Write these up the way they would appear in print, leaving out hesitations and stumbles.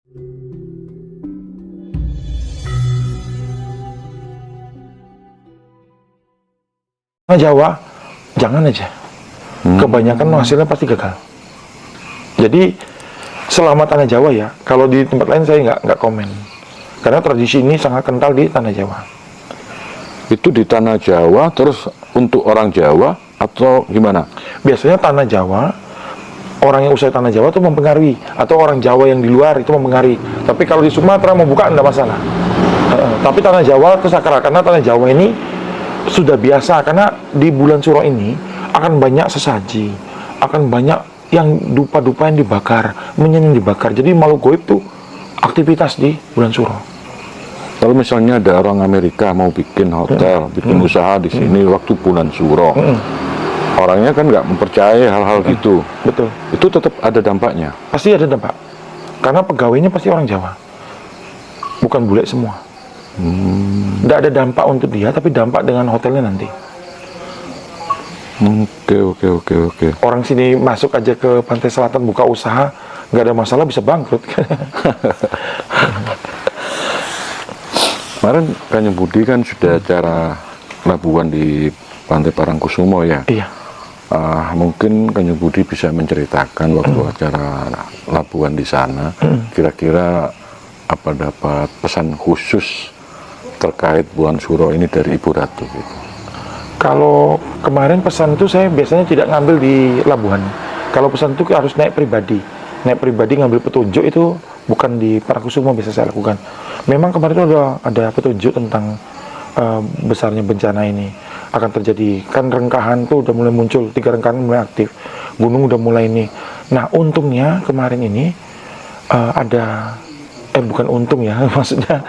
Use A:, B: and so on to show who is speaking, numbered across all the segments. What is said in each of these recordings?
A: Jawa, jangan aja. Kebanyakan hasilnya pasti gagal. Jadi selama tanah Jawa ya, kalau di tempat lain saya nggak komen. Karena tradisi ini sangat kental di tanah Jawa.
B: Itu di tanah Jawa, terus untuk orang Jawa atau gimana?
A: Biasanya tanah Jawa, orang yang usaha tanah Jawa itu mempengaruhi, atau orang Jawa yang di luar itu mempengaruhi. Tapi kalau di Sumatera mau buka enggak masalah. Tapi tanah Jawa itu sakral, karena tanah Jawa ini sudah biasa, karena di bulan Suro ini akan banyak sesaji, akan banyak yang dupa-dupa yang dibakar, menyan yang dibakar. Jadi makhluk goib tuh aktivitas di bulan Suro.
B: Kalau misalnya ada orang Amerika mau bikin hotel, bikin usaha di sini waktu bulan Suro, orangnya kan nggak mempercayai hal-hal gitu.
A: Betul.
B: Itu tetap ada dampaknya.
A: Pasti ada dampak, karena pegawainya pasti orang Jawa, bukan bule semua. Nggak ada dampak untuk dia, tapi dampak dengan hotelnya nanti.
B: Oke.
A: Orang sini masuk aja ke Pantai Selatan buka usaha, nggak ada masalah, bisa bangkrut.
B: Kemarin Kanjeng Budi kan sudah acara labuan di Pantai Parangkusumo ya.
A: Iya.
B: Mungkin Kanjeng Budi bisa menceritakan waktu acara labuan di sana, kira-kira apa dapat pesan khusus terkait bulan Suro ini dari Ibu Ratu gitu.
A: Kalau kemarin pesan itu saya biasanya tidak ngambil di labuhan. Kalau pesan itu harus naik pribadi. Naik pribadi ngambil petunjuk itu bukan di Parangkusumo biasa saya lakukan. Memang kemarin itu ada petunjuk tentang besarnya bencana ini akan terjadi. Kan rengkahan tuh udah mulai muncul, 3 rengkahan mulai aktif. Gunung udah mulai ini. Nah, untungnya kemarin ini bukan untung ya, maksudnya.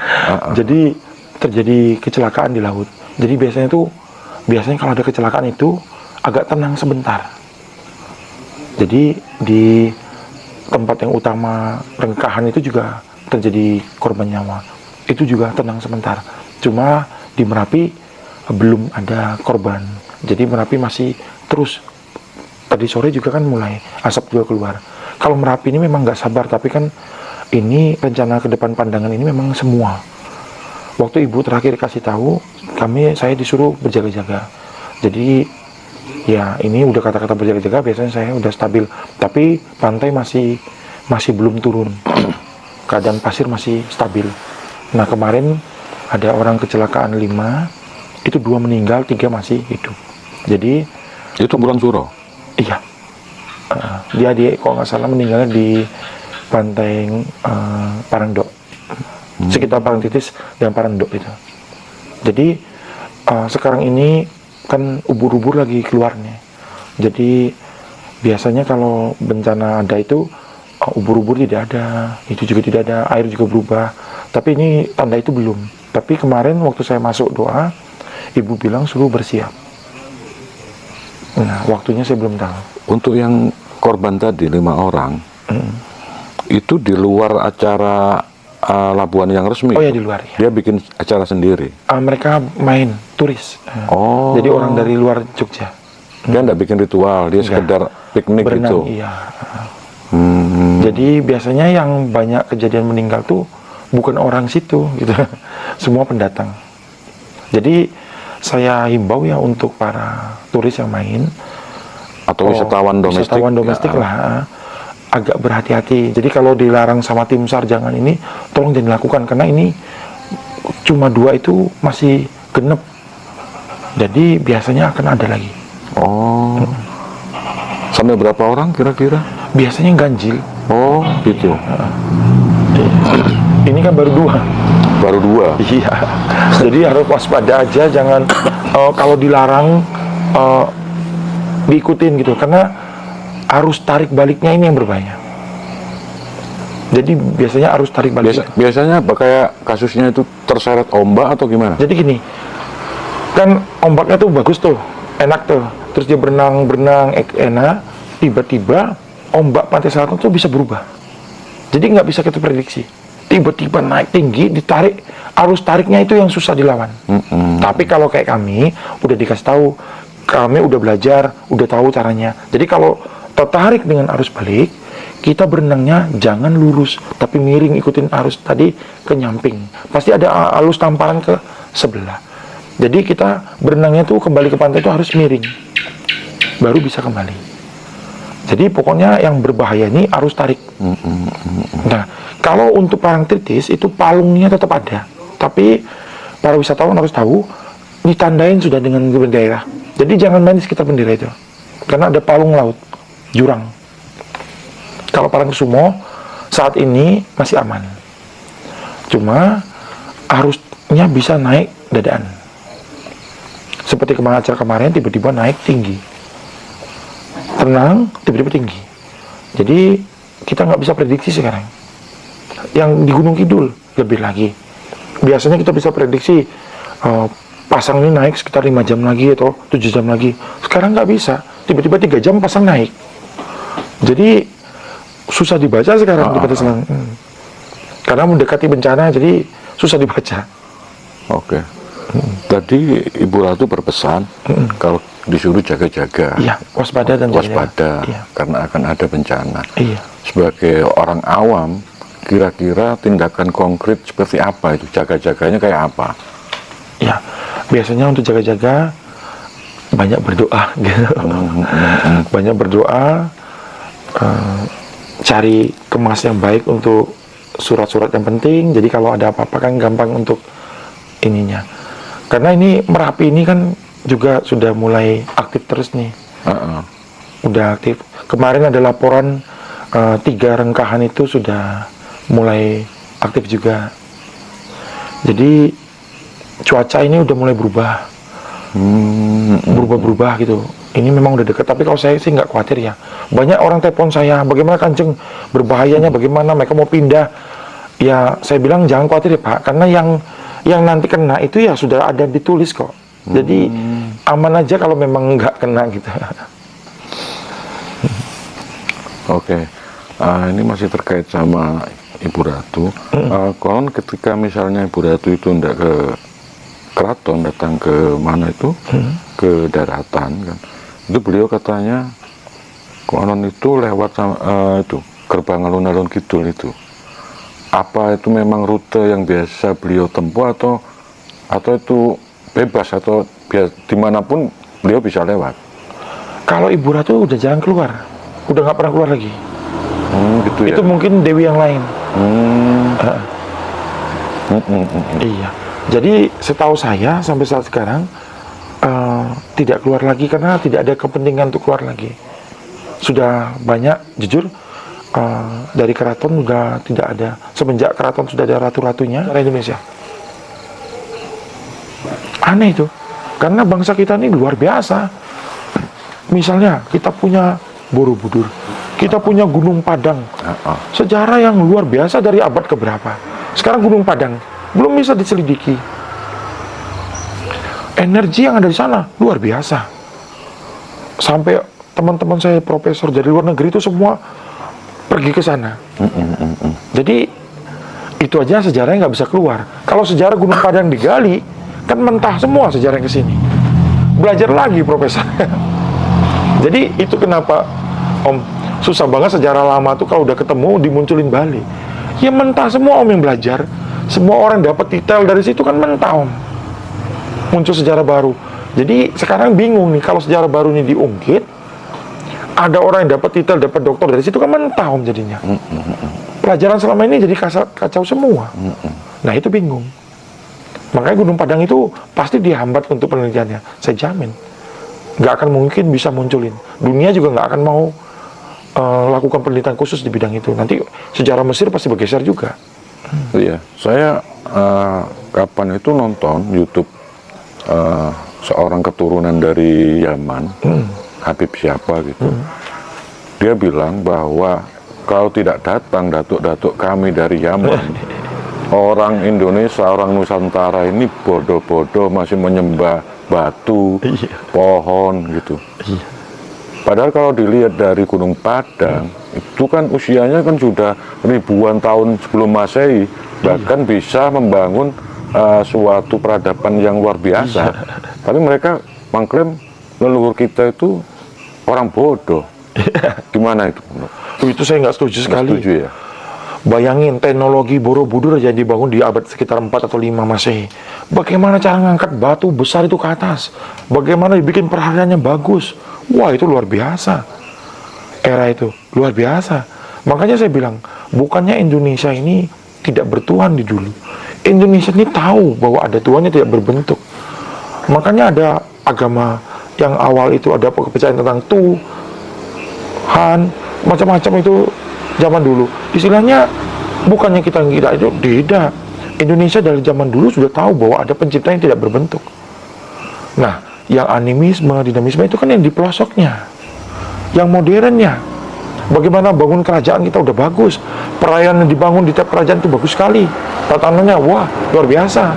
A: Jadi terjadi kecelakaan di laut. Jadi biasanya kalau ada kecelakaan itu agak tenang sebentar. Jadi di tempat yang utama rengkahan itu juga terjadi korban nyawa. Itu juga tenang sebentar. Cuma di Merapi belum ada korban. Jadi Merapi masih terus. Tadi sore juga kan mulai asap juga keluar. Kalau Merapi ini memang nggak sabar, tapi kan ini rencana ke depan pandangan ini memang semua. Waktu Ibu terakhir kasih tahu, saya disuruh berjaga-jaga. Jadi ya ini udah kata-kata berjaga-jaga, biasanya saya udah stabil. Tapi pantai masih belum turun. Keadaan pasir masih stabil. Nah kemarin ada orang kecelakaan 5, itu 2 meninggal, 3 masih hidup. Jadi
B: itu bulan Suro?
A: Iya. Dia kalau nggak salah meninggalnya di pantai Parangdok. Sekitar Parangtitis dan Parangdok itu. Jadi sekarang ini kan ubur-ubur lagi keluarnya. Jadi biasanya kalau bencana ada itu ubur-ubur tidak ada, itu juga tidak ada, air juga berubah. Tapi ini tanda itu belum. Tapi kemarin waktu saya masuk doa, Ibu bilang suruh bersiap. Nah waktunya saya belum tahu.
B: Untuk yang korban tadi 5 orang, itu di luar acara labuan yang resmi?
A: Oh ya, di luar ya.
B: Dia bikin acara sendiri?
A: Mereka main turis. Jadi orang dari luar Jogja.
B: Dia nggak bikin ritual, dia sekedar piknik
A: berenang,
B: gitu?
A: Iya. Jadi biasanya yang banyak kejadian meninggal tuh bukan orang situ gitu. Semua pendatang. Jadi saya himbau ya untuk para turis yang main
B: atau wisatawan domestik
A: lah, agak berhati-hati. Jadi kalau dilarang sama tim SAR jangan ini, tolong jangan dilakukan, karena ini cuma 2 itu masih genep. Jadi biasanya akan ada lagi.
B: Sampai berapa orang kira-kira?
A: Biasanya ganjil.
B: Oh gitu.
A: Ini kan baru 2.
B: Baru 2?
A: Iya. Jadi harus waspada aja, jangan kalau dilarang diikutin gitu, karena arus tarik baliknya ini yang berbahaya. Jadi biasanya arus tarik balik.
B: Biasanya kayak kasusnya itu terseret ombak atau gimana?
A: Jadi gini, kan ombaknya tuh bagus tuh, enak tuh, terus dia berenang enak, tiba-tiba ombak pantai selatan tuh bisa berubah. Jadi nggak bisa kita prediksi. Tiba-tiba naik tinggi, ditarik, arus tariknya itu yang susah dilawan. Tapi kalau kayak kami, udah dikasih tahu, kami udah belajar, udah tahu caranya. Jadi kalau tertarik dengan arus balik, kita berenangnya jangan lurus, tapi miring ikutin arus tadi ke nyamping. Pasti ada arus tamparan ke sebelah. Jadi kita berenangnya tuh kembali ke pantai itu harus miring, baru bisa kembali. Jadi pokoknya yang berbahaya ini arus tarik. Nah, kalau untuk parangtritis itu palungnya tetap ada, tapi para wisatawan harus tahu ditandain sudah dengan bendera. Jadi jangan main di sekitar bendera itu, karena ada palung laut, jurang. Kalau Parangkusumo saat ini masih aman, cuma arusnya bisa naik dadaan. Seperti acara kemarin tiba-tiba naik tinggi, tenang tiba-tiba tinggi. Jadi kita nggak bisa prediksi sekarang. Yang di Gunung Kidul lebih lagi. Biasanya kita bisa prediksi pasang ini naik sekitar 5 jam lagi atau 7 jam lagi. Sekarang nggak bisa. Tiba-tiba 3 jam pasang naik. Jadi susah dibaca sekarang di Pantai Selatan. Karena mendekati bencana, jadi susah dibaca.
B: Oke. Tadi Ibu Ratu berpesan kalau disuruh jaga-jaga.
A: Iya, waspada dan
B: waspada
A: iya.
B: Karena akan ada bencana.
A: Iya.
B: Sebagai orang awam, kira-kira tindakan konkret seperti apa itu? Jaga-jaganya kayak apa?
A: Ya, biasanya untuk jaga-jaga banyak berdoa gitu. Banyak berdoa, cari kemas yang baik untuk surat-surat yang penting. Jadi kalau ada apa-apa kan gampang untuk ininya. Karena ini Merapi ini kan juga sudah mulai aktif terus nih. Udah aktif. Kemarin ada laporan 3 rengkahan itu sudah mulai aktif juga. Jadi cuaca ini udah mulai berubah. Berubah-berubah gitu. Ini memang udah deket, tapi kalau saya sih nggak khawatir ya. Banyak orang telepon saya, bagaimana Kanjeng, berbahayanya bagaimana, mereka mau pindah. Ya saya bilang jangan khawatir ya Pak, karena yang nanti kena itu ya sudah ada ditulis kok. Jadi aman aja kalau memang nggak kena gitu.
B: Oke. Ini masih terkait sama Ibu Ratu. Konon ketika misalnya Ibu Ratu itu ndak ke keraton, datang ke mana itu, ke daratan kan, itu beliau katanya konon itu lewat itu gerbang alun-alun kidul itu. Apa itu memang rute yang biasa beliau tempuh atau itu bebas atau dimanapun beliau bisa lewat?
A: Kalau Ibu Ratu udah jarang keluar, udah nggak pernah keluar lagi.
B: Gitu ya?
A: Itu mungkin dewi yang lain. Iya. Jadi setahu saya sampai saat sekarang tidak keluar lagi karena tidak ada kepentingan untuk keluar lagi. Sudah banyak, jujur dari keraton sudah tidak ada. Semenjak keraton sudah ada ratu-ratunya dari Indonesia. Aneh itu, karena bangsa kita ini luar biasa. Misalnya kita punya Borobudur, kita punya Gunung Padang, sejarah yang luar biasa dari abad keberapa. Sekarang Gunung Padang belum bisa diselidiki. Energi yang ada di sana luar biasa. Sampai teman-teman saya profesor dari luar negeri itu semua pergi ke sana. Jadi itu aja sejarahnya nggak bisa keluar. Kalau sejarah Gunung Padang digali, kan mentah semua sejarah yang kesini. Belajar lagi profesor. Jadi itu kenapa Om susah banget sejarah lama tuh kalau udah ketemu dimunculin balik. Ya mentah semua Om yang belajar. Semua orang dapat detail dari situ kan mentah Om. Muncul sejarah baru. Jadi sekarang bingung nih kalau sejarah baru ini diungkit, ada orang yang dapat titel, dapat doktor dari situ kan mentah Om jadinya. Pelajaran selama ini jadi kacau semua. Nah itu bingung. Makanya Gunung Padang itu pasti dihambat untuk penelitiannya. Saya jamin. Nggak akan mungkin bisa munculin. Dunia juga nggak akan mau lakukan penelitian khusus di bidang itu. Nanti sejarah Mesir pasti bergeser juga.
B: Iya, saya kapan itu nonton YouTube seorang keturunan dari Yaman, Habib siapa gitu. Dia bilang bahwa kalau tidak datang datuk-datuk kami dari Yaman, orang Indonesia, orang Nusantara ini bodoh-bodoh masih menyembah batu, pohon gitu. Padahal kalau dilihat dari Gunung Padang, itu kan usianya kan sudah ribuan tahun sebelum Masehi, bahkan bisa membangun suatu peradaban yang luar biasa. Tapi mereka mengklaim leluhur kita itu orang bodoh. Gimana itu?
A: Itu saya nggak setuju sekali.
B: Setuju ya?
A: Bayangin teknologi Borobudur aja dibangun di abad sekitar 4 atau 5 Masehi. Bagaimana cara ngangkat batu besar itu ke atas? Bagaimana dibikin perhariannya bagus? Wah, itu luar biasa. Era itu luar biasa. Makanya saya bilang, bukannya Indonesia ini tidak bertuhan di dulu. Indonesia ini tahu bahwa ada Tuhannya tidak berbentuk. Makanya ada agama yang awal itu ada kepercayaan tentang Tuhan, macam-macam itu zaman dulu. Istilahnya bukannya kita tidak itu, tidak. Indonesia dari zaman dulu sudah tahu bahwa ada pencipta yang tidak berbentuk. Nah, yang animisme, dinamisme itu kan yang di pelosoknya. Yang modernnya, bagaimana bangun kerajaan kita udah bagus. Perayaan yang dibangun di tiap kerajaan itu bagus sekali. Tatanannya, wah, luar biasa.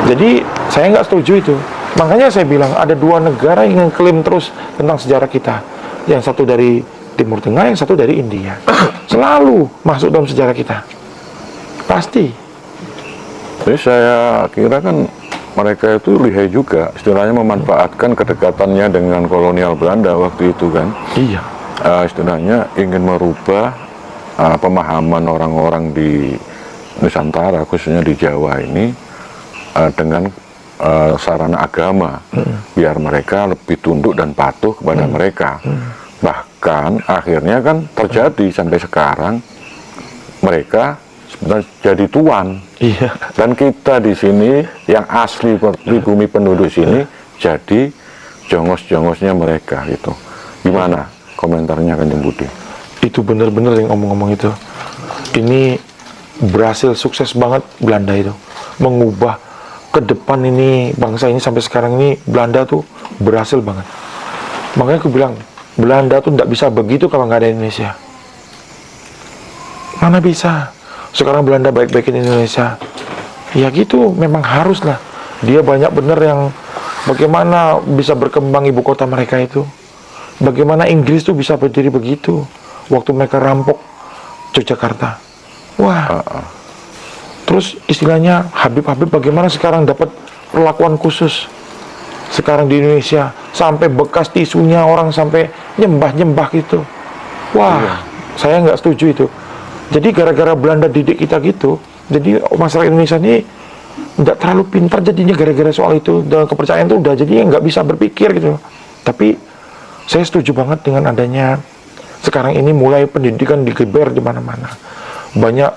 A: Jadi, saya nggak setuju itu. Makanya saya bilang, ada dua negara yang klaim terus tentang sejarah kita. Yang satu dari Timur Tengah, yang satu dari India. Selalu masuk dalam sejarah kita. Pasti.
B: Jadi saya kira kan mereka itu lihai juga, istilahnya memanfaatkan kedekatannya dengan kolonial Belanda waktu itu kan.
A: Iya.
B: Istilahnya ingin merubah pemahaman orang-orang di Nusantara, khususnya di Jawa ini, dengan sarana agama, biar mereka lebih tunduk dan patuh kepada mereka. Bahkan akhirnya kan terjadi sampai sekarang mereka sebenarnya jadi tuan.
A: Iya.
B: Dan kita di sini yang asli pribumi penduduk sini jadi jongos-jongosnya mereka gitu. Gimana komentarnya Kanjeng Budi?
A: Itu benar-benar yang ngomong-ngomong itu. Ini berhasil sukses banget Belanda itu. Mengubah ke depan ini bangsa ini sampai sekarang ini Belanda tuh berhasil banget. Makanya aku bilang Belanda tuh tidak bisa begitu kalau nggak ada Indonesia. Mana bisa? Sekarang Belanda baik-baikin Indonesia. Ya gitu, memang harus lah. Dia banyak bener yang bagaimana bisa berkembang ibu kota mereka itu. Bagaimana Inggris tuh bisa berdiri begitu waktu mereka rampok Yogyakarta. Wah. Terus istilahnya Habib-Habib bagaimana sekarang dapat perlakuan khusus. Sekarang di Indonesia sampai bekas tisunya orang sampai nyembah-nyembah gitu. Wah, iya. Saya nggak setuju itu. Jadi gara-gara Belanda didik kita gitu, jadi masyarakat Indonesia ini nggak terlalu pintar jadinya gara-gara soal itu. Dan kepercayaan itu udah jadi nggak bisa berpikir gitu. Tapi saya setuju banget dengan adanya sekarang ini mulai pendidikan digeber di mana-mana. Banyak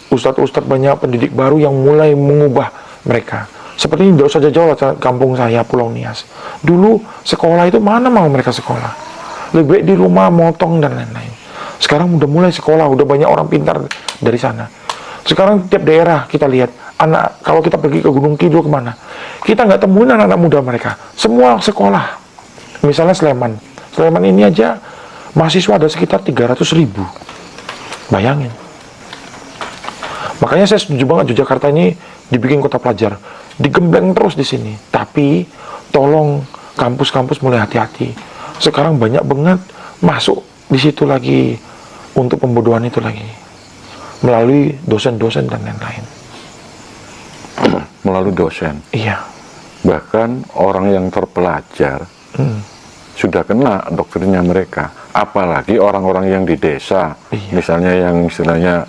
A: ustadz-ustadz, banyak pendidik baru yang mulai mengubah mereka. Seperti ini, tidak usah jauh-jauh kampung saya, Pulau Nias. Dulu sekolah itu mana mau mereka sekolah? Lebih baik di rumah, motong dan lain-lain. Sekarang udah mulai sekolah, udah banyak orang pintar dari sana. Sekarang tiap daerah kita lihat, anak kalau kita pergi ke Gunung Kidul kemana, kita nggak temuin anak-anak muda mereka. Semua sekolah. Misalnya Sleman. Sleman ini aja mahasiswa ada sekitar 300.000. Bayangin. Makanya saya setuju banget Yogyakarta ini dibikin kota pelajar. Digembleng terus di sini. Tapi tolong kampus-kampus mulai hati-hati. Sekarang banyak banget masuk di situ lagi untuk pembodohan itu lagi melalui dosen-dosen dan lain-lain.
B: Melalui dosen.
A: Iya.
B: Bahkan orang yang terpelajar sudah kena doktrinnya mereka. Apalagi orang-orang yang di desa, misalnya yang istilahnya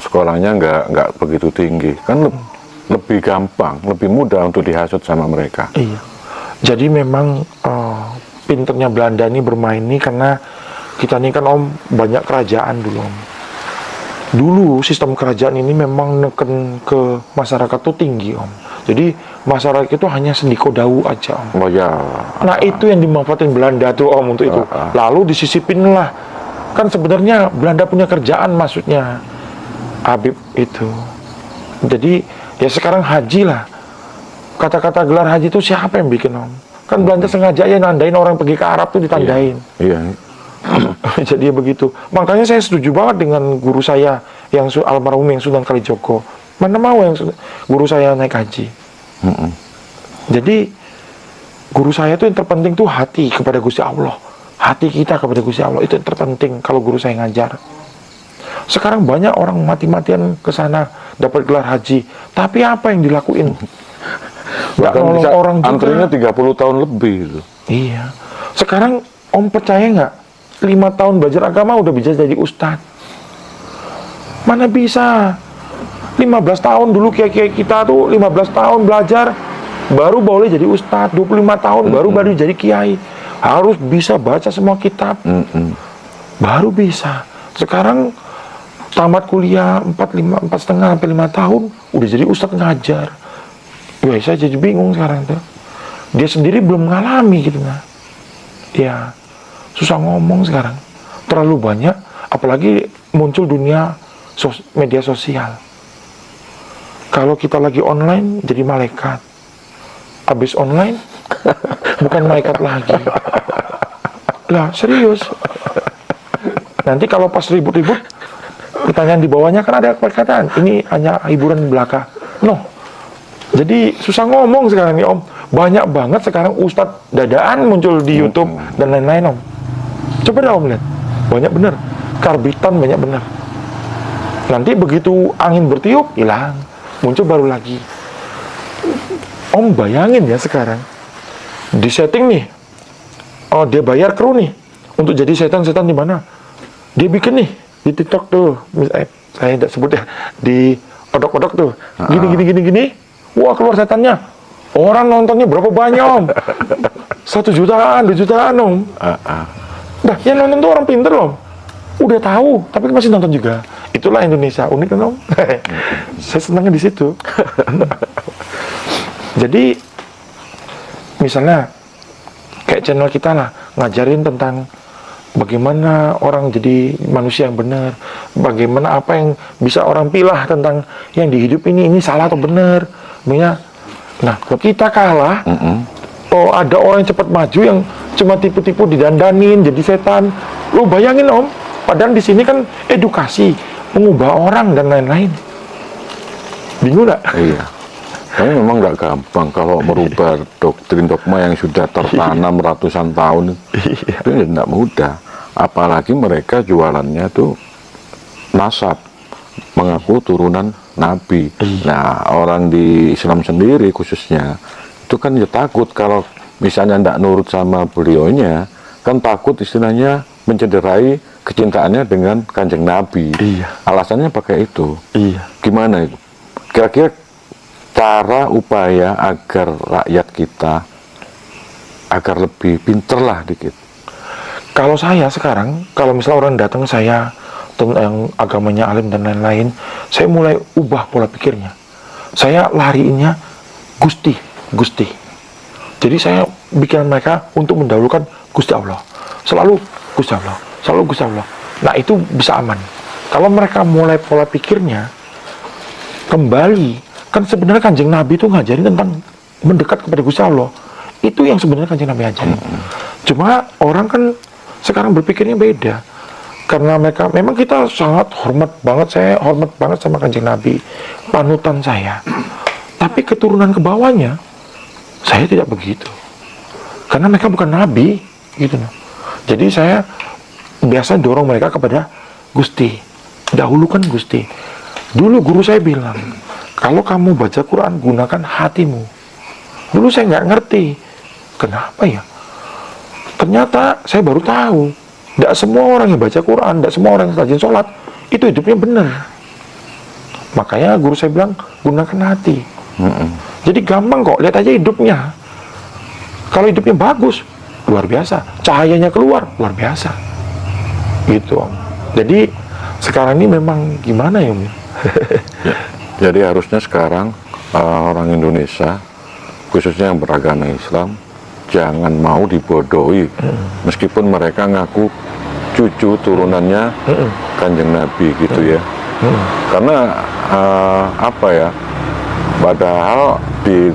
B: sekolahnya nggak begitu tinggi, kan lebih gampang, lebih mudah untuk dihasut sama mereka.
A: Iya. Jadi memang pinternya Belanda ini bermain ini karena kita ini kan Om banyak kerajaan dulu Om. Dulu sistem kerajaan ini memang neken ke masyarakat tuh tinggi Om. Jadi masyarakat itu hanya sendiko dawu aja Om.
B: Oh ya.
A: Nah itu yang dimanfaatin Belanda tuh Om untuk itu. Lalu disisipin lah. Kan sebenarnya Belanda punya kerjaan maksudnya Habib itu. Jadi ya sekarang haji lah. Kata-kata gelar haji itu siapa yang bikin Om? Kan Belanda sengaja ya nandain orang pergi ke Arab tuh ditandain.
B: Iya.
A: Jadi ya begitu. Makanya saya setuju banget dengan guru saya yang almarhum yang Sunan Kalijogo. Mana mau yang guru saya naik haji. Jadi guru saya itu yang terpenting tuh hati kepada Gusti Allah. Hati kita kepada Gusti Allah itu yang terpenting kalau guru saya ngajar. Sekarang banyak orang mati-matian ke sana dapat gelar haji. Tapi apa yang dilakuin? Nggak nolong orang juga.
B: Antrinya 30 tahun lebih itu.
A: Iya. Sekarang Om percaya nggak? 5 tahun belajar agama udah bisa jadi ustadz. Mana bisa? 15 tahun dulu kiai-kiai kita tuh 15 tahun belajar baru boleh jadi ustadz, 25 tahun baru jadi kiai. Harus bisa baca semua kitab. Baru bisa. Sekarang tamat kuliah 4,5 sampai 5 tahun udah jadi ustadz ngajar. Wah, saya jadi bingung sekarang tuh. Dia sendiri belum mengalami gitu nah. Ya, susah ngomong sekarang. Terlalu banyak, apalagi muncul dunia media sosial. Kalau kita lagi online jadi malaikat. Habis online bukan malaikat lagi. Lah, serius. Nanti kalau pas ribut-ribut, pertanyaan di bawahnya kan ada perkataan, ini hanya hiburan belaka. No. Jadi susah ngomong sekarang nih Om. Banyak banget sekarang ustadz dadaan muncul di YouTube dan lain-lain Om. Coba dah Om lihat. Banyak bener. Karbitan banyak bener. Nanti begitu angin bertiup, hilang. Muncul baru lagi. Om bayangin ya sekarang. Di setting nih. Oh, dia bayar kru nih. Untuk jadi setan-setan di mana? Dia bikin nih. Di TikTok tuh. Saya tidak sebut ya. Di odok-odok tuh. Gini. Wah, keluar setannya. Orang nontonnya berapa banyak Om? 1 jutaan, 2 jutaan Om. Nah, yang nonton tuh orang pinter Om. Udah tahu, tapi masih nonton juga. Itulah Indonesia, unik kan Om? Saya senangnya di situ. Jadi, misalnya kayak channel kita lah, ngajarin tentang bagaimana orang jadi manusia yang benar, bagaimana apa yang bisa orang pilah tentang yang di hidup ini salah atau benar. Nah, kalau kita kalah, oh ada orang yang cepat maju yang cuma tipu-tipu didandanin jadi setan. Lo bayangin Om, padahal di sini kan edukasi, mengubah orang dan lain-lain. Bingung nggak? Iya.
B: Tapi memang nggak gampang kalau merubah doktrin dogma yang sudah tertanam ratusan tahun. Itu tidak mudah. Apalagi mereka jualannya tuh nasab, mengaku turunan Nabi. Nah, orang di Islam sendiri khususnya itu kan ya takut kalau misalnya tidak nurut sama beliaunya, kan takut istilahnya mencederai kecintaannya dengan Kanjeng Nabi. Alasannya pakai itu. Gimana itu? Kira-kira cara upaya agar rakyat kita agar lebih pinter lah dikit.
A: Kalau saya sekarang, kalau misalnya orang datang ke saya tentang agamanya alim dan lain-lain, saya mulai ubah pola pikirnya. Saya lariinnya Gusti. Jadi saya bikin mereka untuk mendahulukan Gusti Allah. Selalu Gusti Allah. Nah, itu bisa aman. Kalau mereka mulai pola pikirnya kembali, kan sebenarnya Kanjeng Nabi itu ngajarin tentang mendekat kepada Gusti Allah. Itu yang sebenarnya Kanjeng Nabi ajarin. Cuma orang kan sekarang berpikirnya beda. Karena mereka, memang kita sangat hormat banget, saya hormat banget sama Kanjeng Nabi, panutan saya. Tapi keturunan ke bawahnya, saya tidak begitu. Karena mereka bukan Nabi, gitu. Jadi saya biasa dorong mereka kepada Gusti. Dahulukan Gusti. Dulu guru saya bilang, kalau kamu baca Quran, gunakan hatimu. Dulu saya nggak ngerti. Kenapa ya? Ternyata saya baru tahu. Tidak semua orang yang baca Quran, tidak semua orang yang rajin sholat, itu hidupnya benar. Makanya guru saya bilang, gunakan hati. Jadi gampang kok, lihat aja hidupnya. Kalau hidupnya bagus, luar biasa. Cahayanya keluar, luar biasa. Gitu Om. Jadi sekarang ini memang gimana ya Om?
B: Jadi harusnya sekarang orang Indonesia, khususnya yang beragama Islam, jangan mau dibodohi. Meskipun mereka ngaku cucu turunannya Kanjeng Nabi gitu ya. Karena apa ya, padahal di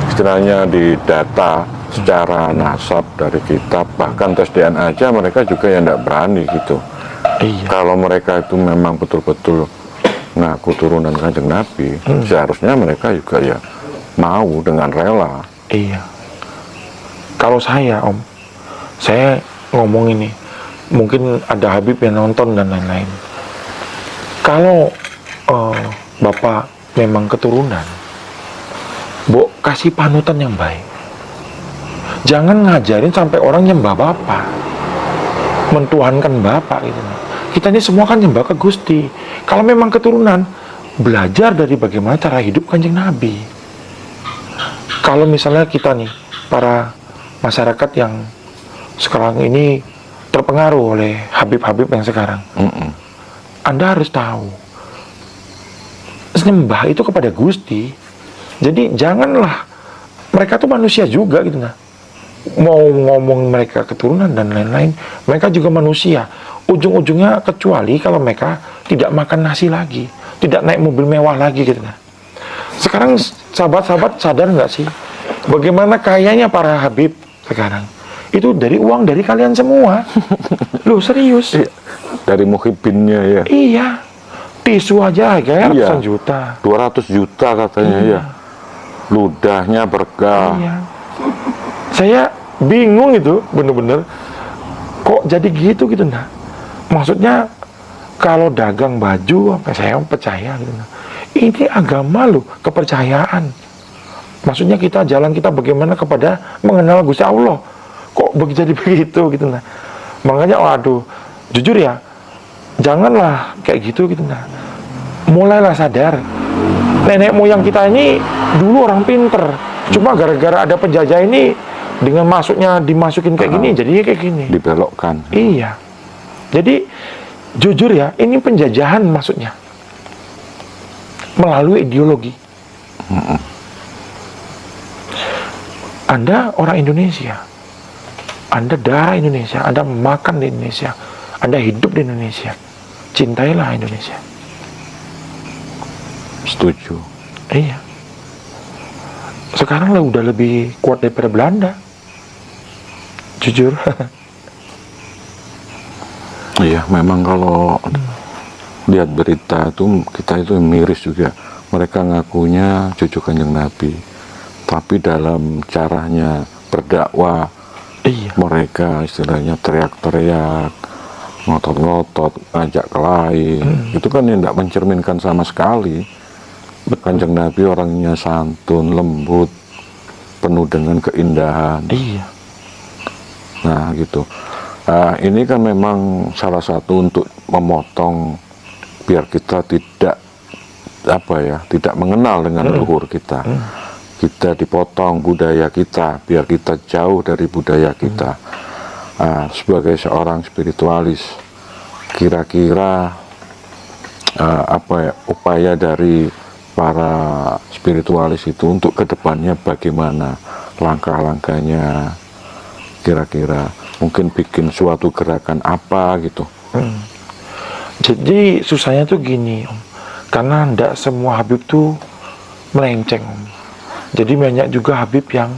B: istilahnya di data secara nasab dari kitab, bahkan tes DNA aja mereka juga yang tidak berani gitu. Kalau mereka itu memang betul-betul ngaku turunan Kanjeng Nabi, seharusnya mereka juga ya mau dengan rela.
A: Kalau saya Om, saya ngomong ini, mungkin ada Habib yang nonton dan lain-lain. Kalau Bapak memang keturunan, Bo, kasih panutan yang baik. Jangan ngajarin sampai orang nyembah Bapak. mentuhankan Bapak gitu. Kita ini semua kan nyembah ke Gusti. Kalau memang keturunan, belajar dari bagaimana cara hidup Kanjeng Nabi. Kalau misalnya kita nih, para masyarakat yang sekarang ini terpengaruh oleh Habib-Habib yang sekarang, Anda harus tahu, sembah itu kepada Gusti. Jadi janganlah, mereka tuh manusia juga gitu nah. Mau ngomong mereka keturunan dan lain-lain, mereka juga manusia. Ujung-ujungnya kecuali kalau mereka tidak makan nasi lagi, tidak naik mobil mewah lagi gitu nah. Sekarang sahabat-sahabat sadar nggak sih bagaimana kayanya para Habib sekarang? Itu dari uang dari kalian semua. Loh serius?
B: Dari muhibinnya ya.
A: Iya. Tisu aja harganya ratusan juta.
B: 200 juta katanya ya. Ludahnya berkah.
A: Iya. Saya bingung itu bener-bener. Kok jadi gitu nah. Maksudnya kalau dagang baju apa saya percaya gitu nah. Ini agama loh, kepercayaan. Maksudnya jalan kita bagaimana kepada mengenal Gusti Allah. Kok jadi begitu gitu nah. Makanya waduh, jujur ya, janganlah kayak gitu nah. Mulailah sadar. Nenek moyang kita ini dulu orang pinter. Cuma gara-gara ada penjajah ini, dengan dimasukin kayak gini, jadinya kayak gini.
B: Dibelokkan.
A: Iya. Jadi jujur ya, ini penjajahan maksudnya. Melalui ideologi. Anda orang Indonesia, Anda darah Indonesia, Anda makan di Indonesia, Anda hidup di Indonesia, cintailah Indonesia.
B: Setuju.
A: Iya. Sekarang lah udah lebih kuat daripada Belanda. Jujur.
B: Iya, memang kalau lihat berita itu kita itu miris juga. Mereka ngakunya cucu Kanjeng Nabi, tapi dalam caranya berdakwah, mereka istilahnya teriak-teriak, ngotot-ngotot, ngajak ke lain. Itu kan yang tidak mencerminkan sama sekali. Kanjeng Nabi orangnya santun, lembut, penuh dengan keindahan.
A: Iya.
B: Nah gitu. Ini kan memang salah satu untuk memotong biar kita tidak tidak mengenal dengan luhur kita. Kita dipotong budaya kita biar kita jauh dari budaya kita. Sebagai seorang spiritualis, kira-kira upaya dari para spiritualis itu untuk kedepannya bagaimana langkah-langkahnya, kira-kira mungkin bikin suatu gerakan apa gitu.
A: Jadi susahnya tuh gini Om, karena tidak semua Habib tuh melenceng Om. Jadi banyak juga Habib yang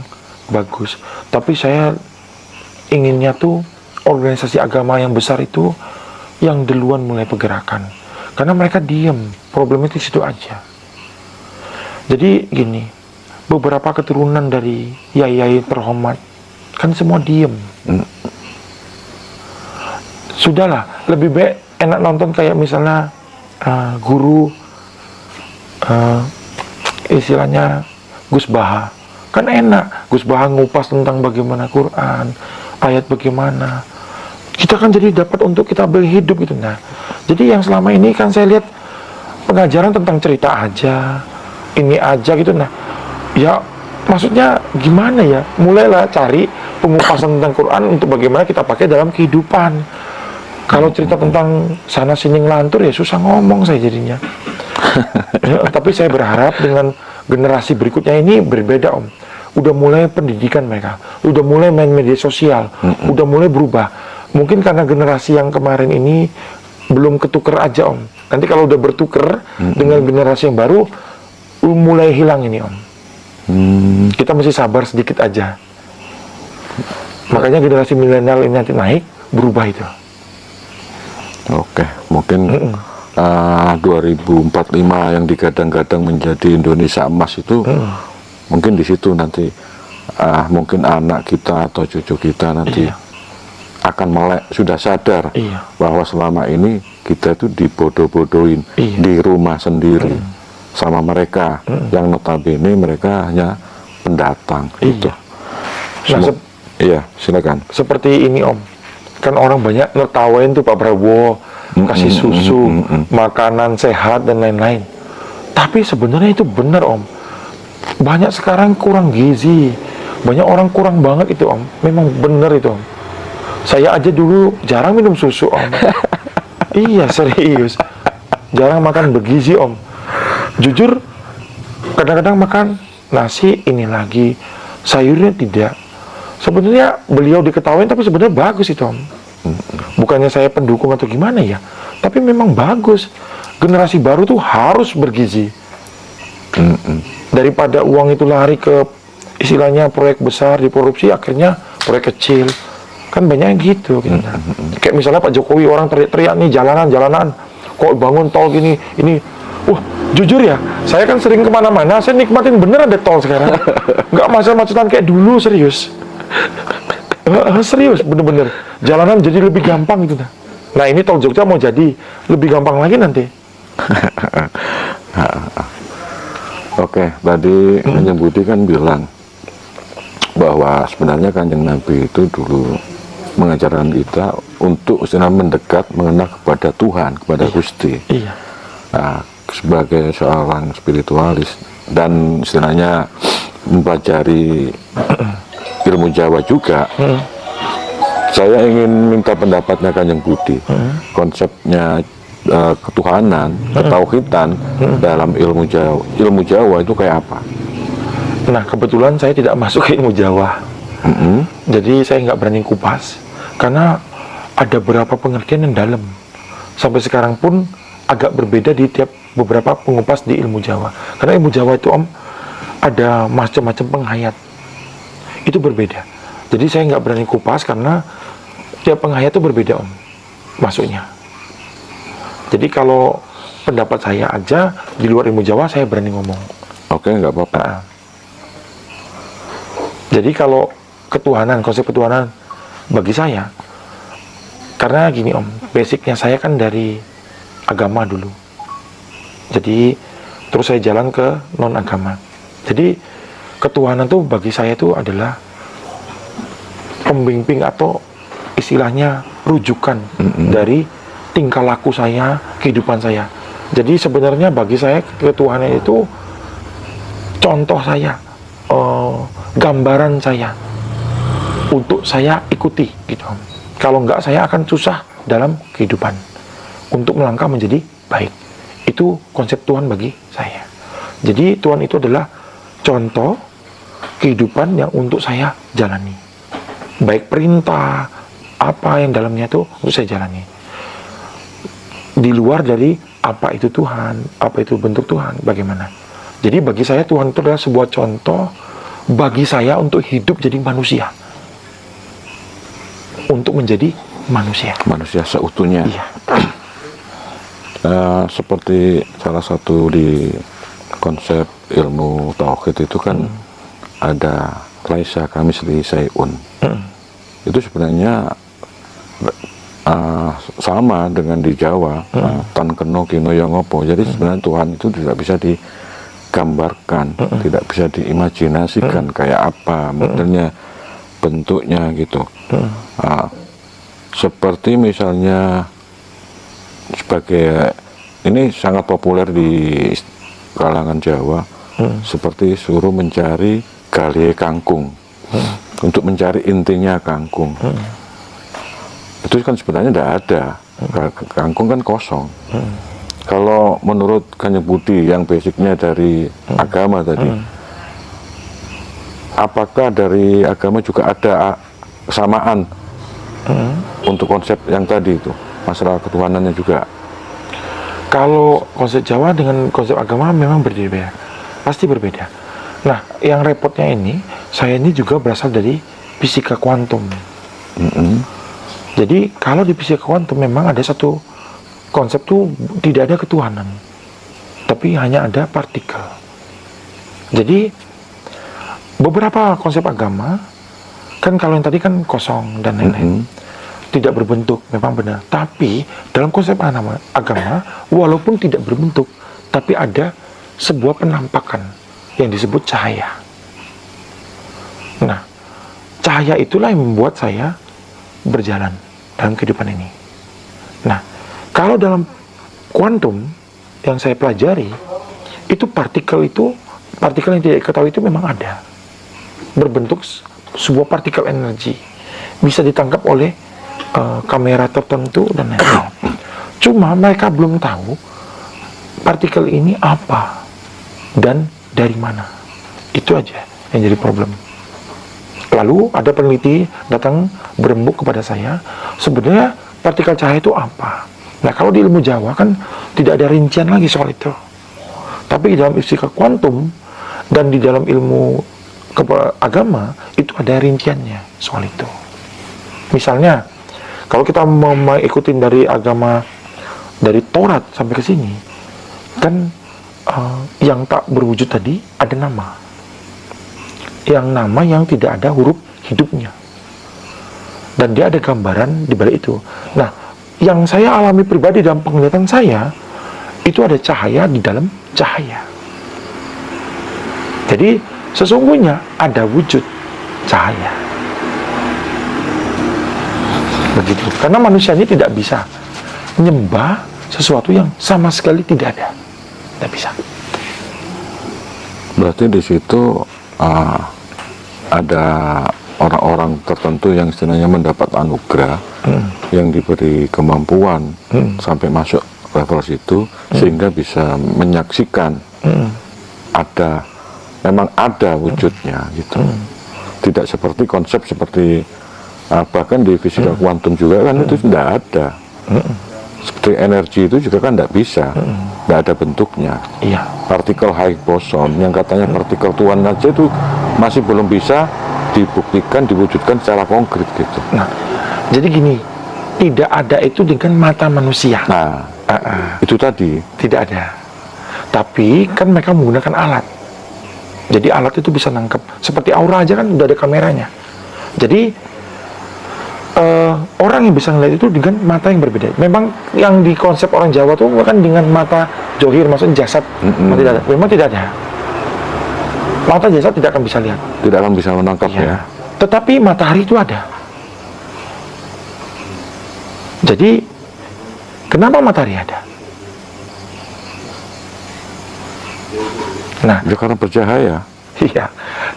A: bagus, tapi saya inginnya tuh organisasi agama yang besar itu yang duluan mulai pergerakan, karena mereka diem, problemnya di situ aja. Jadi gini, beberapa keturunan dari yai-yai terhormat kan semua diem. Sudahlah, lebih baik enak nonton kayak misalnya guru istilahnya Gus Baha. Kan enak, Gus Baha ngupas tentang bagaimana Quran, ayat bagaimana. Kita kan jadi dapat untuk kita berhidup gitu. Nah, jadi yang selama ini kan saya lihat pengajaran tentang cerita aja, ini aja gitu. Nah, ya maksudnya gimana ya? Mulailah cari pengupasan tentang Quran untuk bagaimana kita pakai dalam kehidupan. Kalau cerita tentang sana sini ngelantur ya susah ngomong saya jadinya. Ya, tapi saya berharap dengan generasi berikutnya ini berbeda Om. Udah mulai pendidikan mereka, udah mulai main media sosial, udah mulai berubah. Mungkin karena generasi yang kemarin ini belum ketuker aja Om. Nanti kalau udah bertuker dengan generasi yang baru, mulai hilang ini Om. Kita mesti sabar sedikit aja. Makanya generasi milenial ini nanti naik, berubah itu.
B: Oke, mungkin 2045 yang digadang-gadang menjadi Indonesia emas itu mungkin di situ nanti mungkin anak kita atau cucu kita nanti akan melek, sudah sadar bahwa selama ini kita itu dibodoh-bodohin di rumah sendiri sama mereka yang notabene mereka hanya pendatang. Itu.
A: Nah,
B: iya, silakan.
A: Seperti ini Om, Kan orang banyak nertawain tuh Pak Prabowo, kasih susu, makanan sehat dan lain-lain. Tapi sebenarnya itu benar Om. Banyak sekarang kurang gizi, banyak orang kurang banget itu Om. Memang benar itu Om. Saya aja dulu jarang minum susu Om. Iya serius, jarang makan bergizi Om. Jujur, kadang-kadang makan nasi ini lagi, sayurnya tidak. Sebenarnya beliau diketawain tapi sebenarnya bagus itu Om. Bukannya saya pendukung atau gimana ya, tapi memang bagus. Generasi baru tuh harus bergizi. Daripada uang itu lari ke istilahnya proyek besar dikorupsi, akhirnya proyek kecil. Kan banyak yang gitu. Kayak misalnya Pak Jokowi, orang teriak-teriak nih jalanan, kok bangun tol gini, ini. Jujur ya, saya kan sering kemana-mana, saya nikmatin bener ada tol sekarang. Nggak macet-macetan kayak dulu, serius. Serius, bener-bener. Jalanan jadi lebih gampang gitu. Nah ini tol Jogja mau jadi lebih gampang lagi nanti.
B: Oke, tadi Kanjeng Budi kan bilang bahwa sebenarnya Kanjeng Nabi itu dulu mengajarkan kita untuk mendekat, mengenal kepada Tuhan, kepada Gusti.
A: Iya.
B: Nah, sebagai seorang spiritualis dan istilahnya mempelajari ilmu Jawa juga, saya ingin minta pendapatnya Kanjeng Budi. Konsepnya ketuhanan, ketauhidan dalam ilmu Jawa itu kayak apa?
A: Nah kebetulan saya tidak masuk ke ilmu Jawa, jadi saya nggak berani kupas karena ada beberapa pengertian yang dalam. Sampai sekarang pun agak berbeda di tiap beberapa pengupas di ilmu Jawa. Karena ilmu Jawa itu Om ada macam-macam penghayat, itu berbeda. Jadi saya nggak berani kupas karena tiap penghayat itu berbeda Om masuknya. Jadi kalau pendapat saya aja di luar ilmu Jawa saya berani ngomong.
B: Oke, nggak apa-apa.
A: Nah, jadi kalau ketuhanan, konsep ketuhanan bagi saya, karena gini Om, basicnya saya kan dari agama dulu. Jadi terus saya jalan ke non agama. Jadi ketuhanan tuh bagi saya itu adalah pembimbing atau istilahnya rujukan dari tingkah laku saya, kehidupan saya. Jadi sebenarnya bagi saya ketuhanan itu contoh saya, gambaran saya untuk saya ikuti gitu. Kalau enggak saya akan susah dalam kehidupan untuk melangkah menjadi baik. Itu konsep Tuhan bagi saya. Jadi Tuhan itu adalah contoh kehidupan yang untuk saya jalani. Baik perintah apa yang dalamnya itu untuk saya jalani. Di luar dari apa itu Tuhan, apa itu bentuk Tuhan, bagaimana. Jadi bagi saya Tuhan itu adalah sebuah contoh bagi saya untuk hidup jadi manusia. Untuk menjadi manusia.
B: Manusia seutuhnya.
A: Iya.
B: Seperti salah satu di konsep ilmu tauhid itu kan ada laisa kamislihi syai'un. Itu sebenarnya sama dengan di Jawa, tan keno kino yang ngopo. Jadi sebenarnya Tuhan itu tidak bisa digambarkan, tidak bisa diimajinasikan kayak apa modelnya, bentuknya gitu. Seperti misalnya sebagai ini sangat populer di kalangan Jawa, seperti suruh mencari galie kangkung, untuk mencari intinya kangkung. Itu kan sebenarnya tidak ada, kangkung kan kosong. Kalau menurut Kanjeng Budi yang basicnya dari agama tadi, apakah dari agama juga ada kesamaan untuk konsep yang tadi itu, masalah ketuhanannya juga?
A: Kalau konsep Jawa dengan konsep agama memang berbeda, pasti berbeda. Nah, yang repotnya ini, saya ini juga berasal dari fisika kuantum. Jadi kalau di fisika kuantum memang ada satu konsep tuh tidak ada ketuhanan, tapi hanya ada partikel. Jadi beberapa konsep agama kan kalau yang tadi kan kosong dan lain-lain, tidak berbentuk, memang benar. Tapi dalam konsep agama walaupun tidak berbentuk, tapi ada sebuah penampakan yang disebut cahaya. Nah, cahaya itulah yang membuat saya berjalan. dalam kehidupan ini. Nah, kalau dalam kuantum yang saya pelajari, itu partikel yang tidak diketahui itu memang ada, berbentuk sebuah partikel energi, bisa ditangkap oleh kamera tertentu dan lain-lain. Cuma mereka belum tahu partikel ini apa dan dari mana. Itu aja yang jadi problem. Lalu ada peneliti datang berembuk kepada saya, sebenarnya partikel cahaya itu apa? Nah, kalau di ilmu Jawa kan tidak ada rincian lagi soal itu. Tapi di dalam fisika kuantum dan di dalam ilmu agama itu ada rinciannya soal itu. Misalnya, kalau kita mau mengikuti dari agama dari Taurat sampai ke sini, kan yang tak berwujud tadi ada nama. Yang nama yang tidak ada huruf hidupnya. Dan dia ada gambaran di balik itu. Nah, yang saya alami pribadi dalam penglihatan saya, itu ada cahaya di dalam cahaya. Jadi, sesungguhnya ada wujud cahaya. Begitu. Karena manusia ini tidak bisa menyembah sesuatu yang sama sekali tidak ada. Tidak bisa.
B: Berarti di situ ada orang-orang tertentu yang istilahnya mendapat anugerah, yang diberi kemampuan sampai masuk level situ, sehingga bisa menyaksikan memang ada wujudnya gitu. Tidak seperti konsep seperti bahkan di fisika kuantum juga kan itu tidak ada. Seperti energi itu juga kan tidak bisa, tidak ada bentuknya.
A: Iya.
B: Partikel Higgs boson yang katanya partikel Tuhan aja itu masih belum bisa dibuktikan, diwujudkan secara konkret gitu.
A: Nah, jadi gini, tidak ada itu dengan mata manusia.
B: Nah, itu tadi
A: tidak ada. Tapi kan mereka menggunakan alat. Jadi alat itu bisa nangkep. Seperti aura aja kan udah ada kameranya. Jadi orang yang bisa ngeliat itu dengan mata yang berbeda. Memang yang di konsep orang Jawa tuh kan dengan mata johir, maksudnya jasad. Tidak ada. Memang tidak ada. Mata jasad tidak akan bisa lihat.
B: tidak akan bisa menangkap ya.
A: Tetapi matahari itu ada. Jadi kenapa matahari ada? Nah,
B: Ya karena bercahaya.
A: iya.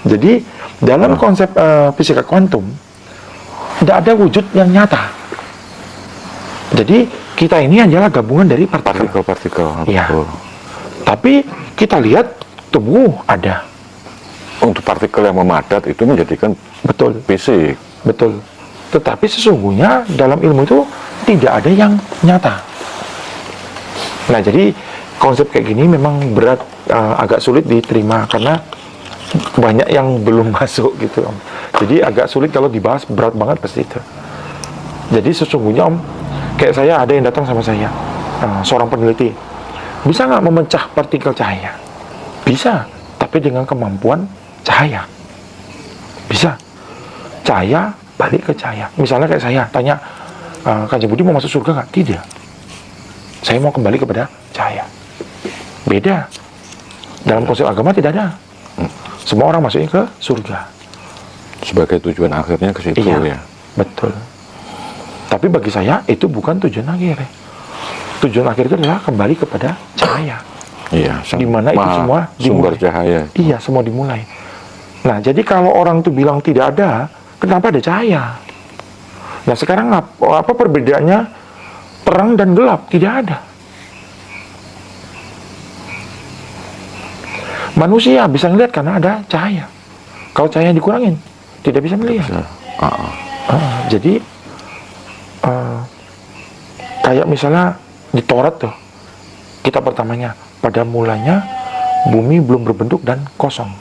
A: Jadi dalam konsep fisika kuantum tidak ada wujud yang nyata. Jadi kita ini adalah gabungan dari partikel.
B: Partikel-partikel.
A: Iya.
B: Betul.
A: Tapi kita lihat tubuh ada.
B: Untuk partikel yang memadat itu menjadikan
A: Betul.
B: fisik.
A: Betul. Tetapi sesungguhnya dalam ilmu itu tidak ada yang nyata. Nah, jadi konsep kayak gini memang berat, agak sulit diterima karena banyak yang belum masuk gitu, Om. Jadi agak sulit kalau dibahas, berat banget pasti itu. Jadi sesungguhnya, Om, kayak saya ada yang datang sama saya, seorang peneliti, bisa nggak memecah partikel cahaya? Bisa, tapi dengan kemampuan cahaya. Bisa. Cahaya balik ke cahaya. Misalnya kayak saya tanya, Kanjeng Budi mau masuk surga nggak? Tidak. Saya mau kembali kepada cahaya. Beda. Dalam konsep agama tidak ada. Semua orang masuknya ke surga.
B: Sebagai tujuan akhirnya ke situ
A: Iya,
B: ya.
A: betul. Tapi bagi saya itu bukan tujuan akhir. Tujuan akhir itu adalah kembali kepada cahaya.
B: Iya.
A: Di mana itu semua
B: sumber
A: dimulai.
B: cahaya.
A: Iya, semua dimulai. Nah, jadi kalau orang itu bilang tidak ada, kenapa ada cahaya? Nah, sekarang apa perbedaannya terang dan gelap? Tidak ada. Manusia bisa melihat karena ada cahaya. Kalau cahaya dikurangin, tidak bisa melihat. Jadi kayak misalnya di Taurat tuh, kita pertamanya, pada mulanya bumi belum berbentuk dan kosong,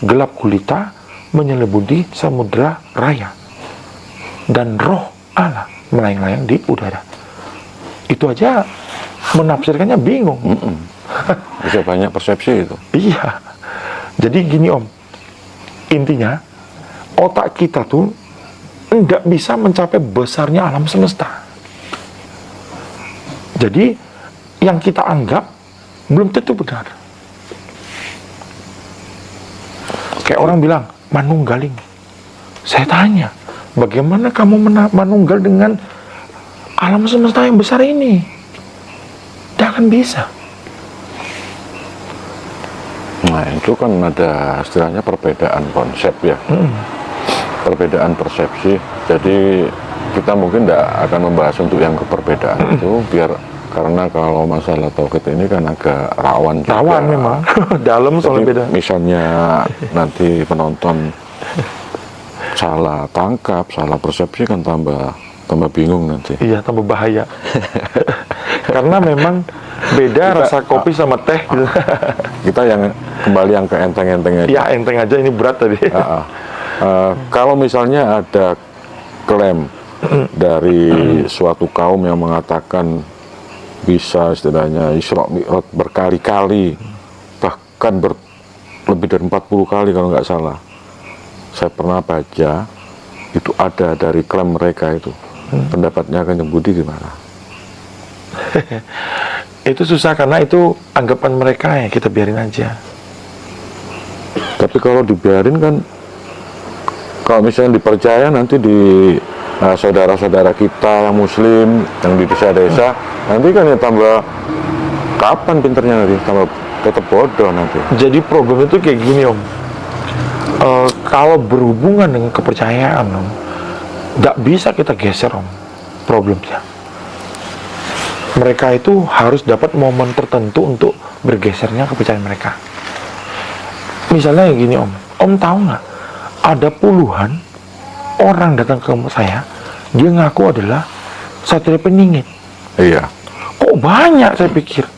A: gelap gulita menyelimuti samudra raya, dan roh Allah melayang-layang di udara. Itu aja menafsirkannya bingung.
B: Bisa banyak persepsi itu.
A: Iya. Jadi gini, Om, intinya otak kita tuh enggak bisa mencapai besarnya alam semesta. Jadi yang kita anggap belum tentu benar. Kayak orang bilang manunggaling. Saya tanya, bagaimana kamu manunggal dengan alam semesta yang besar ini. Tidak akan bisa.
B: Nah, itu kan ada istilahnya perbedaan konsep ya, perbedaan persepsi. Jadi kita mungkin tidak akan membahas untuk yang perbedaan itu, karena kalau masalah tauhid ini kan agak rawan juga.
A: Rawan memang, dalam soalnya beda.
B: Misalnya nanti penonton salah tangkap, salah persepsi kan tambah bingung nanti.
A: Iya, tambah bahaya. Karena memang beda rasa kopi sama teh gitu.
B: Kita yang kembali yang ke enteng-enteng aja.
A: Ya enteng aja, ini berat tadi.
B: Kalau misalnya ada klaim dari suatu kaum yang mengatakan bisa istilahnya Isra Mi'raj berkali-kali, bahkan lebih dari 40 kali kalau nggak salah. Saya pernah baca itu ada dari klaim mereka itu. Pendapatnya Kanjeng Budi gimana?
A: Itu susah karena itu anggapan mereka ya, kita biarin aja.
B: Tapi kalau dibiarin kan, kalau misalnya dipercaya nanti di saudara-saudara kita yang muslim yang di desa-desa nanti kan ya tambah, kapan pinternya nanti tambah tetap bodoh nanti.
A: Jadi problem itu kayak gini Om, kalau berhubungan dengan kepercayaan Om, nggak bisa kita geser Om problemnya. Mereka itu harus dapat momen tertentu untuk bergesernya kepercayaan mereka. Misalnya yang gini Om tahu nggak, ada puluhan orang datang ke saya, dia ngaku adalah Satria Peningit.
B: Iya.
A: Kok banyak saya pikir.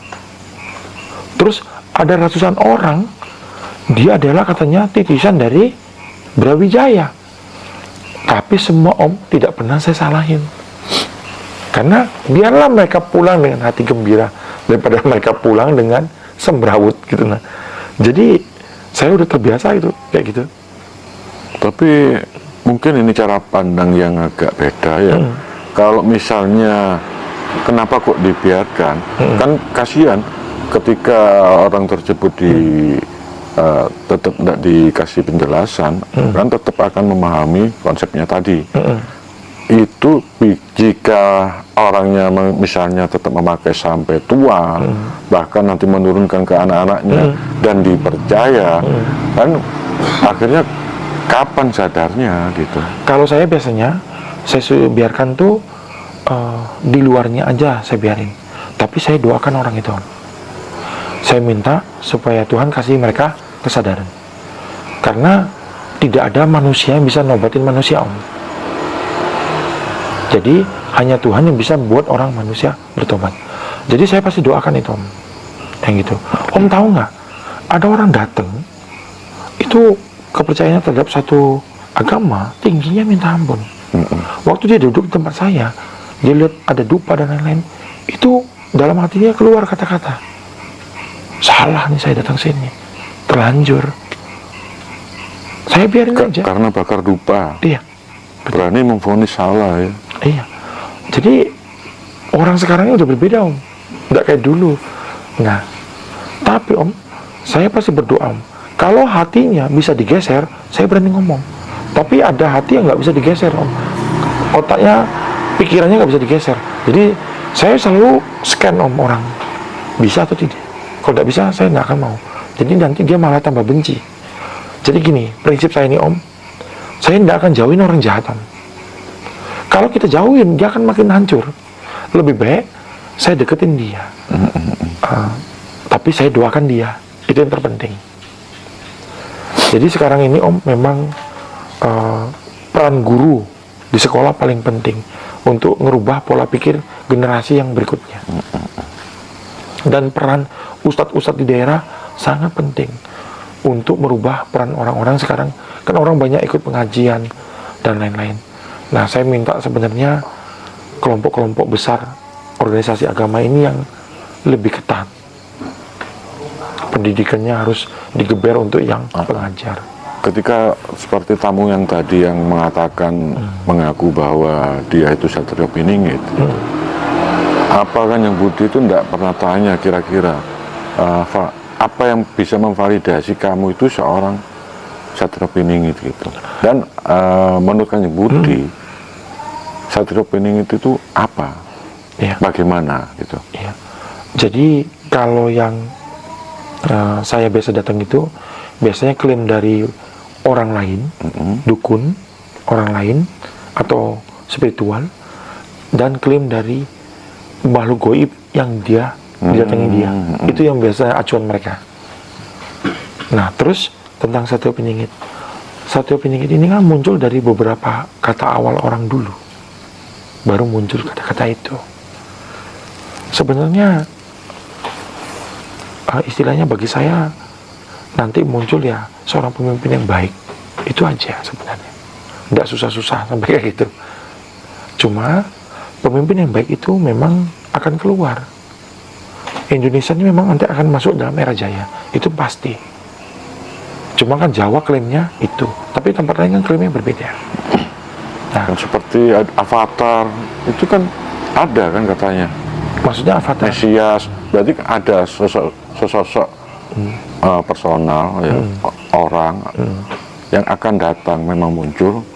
A: Terus ada ratusan orang, dia adalah katanya titisan dari Brawijaya. Tapi semua Om tidak pernah saya salahin. Karena biarlah mereka pulang dengan hati gembira daripada mereka pulang dengan semrawut gitu. Nah, jadi saya udah terbiasa itu kayak gitu.
B: Tapi mungkin ini cara pandang yang agak beda ya. Kalau misalnya kenapa kok dibiarkan? Kan kasihan ketika orang tersebut tetap tidak dikasih penjelasan, kan tetap akan memahami konsepnya tadi. Itu jika orangnya misalnya tetap memakai sampai tua, bahkan nanti menurunkan ke anak-anaknya dan dipercaya, kan akhirnya kapan sadarnya gitu.
A: Kalau saya biasanya saya biarkan tuh di luarnya aja saya biarin, tapi saya doakan orang itu Om. Saya minta supaya Tuhan kasih mereka kesadaran, karena tidak ada manusia yang bisa nobatin manusia Om. Jadi hanya Tuhan yang bisa membuat orang manusia bertobat. Jadi saya pasti doakan itu Om, yang gitu. Om tahu nggak, ada orang datang itu kepercayaannya terhadap satu agama tingginya minta ampun. Waktu dia duduk di tempat saya, dia lihat ada dupa dan lain-lain, itu dalam hatinya keluar kata-kata, salah nih saya datang sini, terlanjur. Saya biarin aja.
B: Karena bakar dupa.
A: Iya.
B: Berani memvonis salah ya.
A: Iya. Jadi orang sekarang ini udah berbeda Om, nggak kayak dulu. Nah, tapi Om, saya pasti berdoa Om. Kalau hatinya bisa digeser, saya berani ngomong. Tapi ada hati yang nggak bisa digeser Om. Otaknya, pikirannya nggak bisa digeser. Jadi saya selalu scan Om orang, bisa atau tidak. Kalau nggak bisa, saya nggak akan mau. Jadi nanti dia malah tambah benci. Jadi gini, prinsip saya ini Om, saya nggak akan jauhin orang jahat Om. Kalau kita jauhin, dia akan makin hancur. Lebih baik saya deketin dia. Tapi saya doakan dia. Itu yang terpenting. Jadi sekarang ini Om, memang peran guru di sekolah paling penting untuk ngerubah pola pikir generasi yang berikutnya. Dan peran ustadz-ustadz di daerah sangat penting untuk merubah peran orang-orang sekarang. Kan orang banyak ikut pengajian dan lain-lain. Nah, saya minta sebenarnya kelompok-kelompok besar organisasi agama ini yang lebih ketat. Pendidikannya harus digeber untuk yang pengajar.
B: Ketika seperti tamu yang tadi yang mengatakan mengaku bahwa dia itu Satrio Piningit, apa kan yang Budi itu tidak pernah tanya kira-kira apa yang bisa memvalidasi kamu itu seorang Satrio Piningit gitu. Dan menurut Kanjeng Budi, Satrio Piningit itu apa?
A: Ya.
B: Bagaimana gitu?
A: Ya. Jadi kalau yang saya biasa datang itu biasanya klaim dari orang lain, dukun, orang lain atau spiritual, dan klaim dari makhluk goib yang dia didatangi dia. Itu yang biasa acuan mereka. Nah, terus tentang satwa penyengit. Satwa penyengit ini kan muncul dari beberapa kata awal orang dulu. Baru muncul kata-kata itu. Sebenarnya istilahnya bagi saya nanti muncul ya seorang pemimpin yang baik. Itu aja sebenarnya. Nggak susah-susah sampai kayak gitu. Cuma pemimpin yang baik itu memang akan keluar. Indonesia ini memang nanti akan masuk dalam era jaya. Itu pasti. Cuma kan Jawa klaimnya itu. Tapi tempat lain kan klaimnya berbeda. Nah,
B: Kan seperti Avatar itu kan ada kan katanya.
A: maksudnya avatar.
B: Mesias, berarti ada sosok personal ya, orang yang akan datang, memang muncul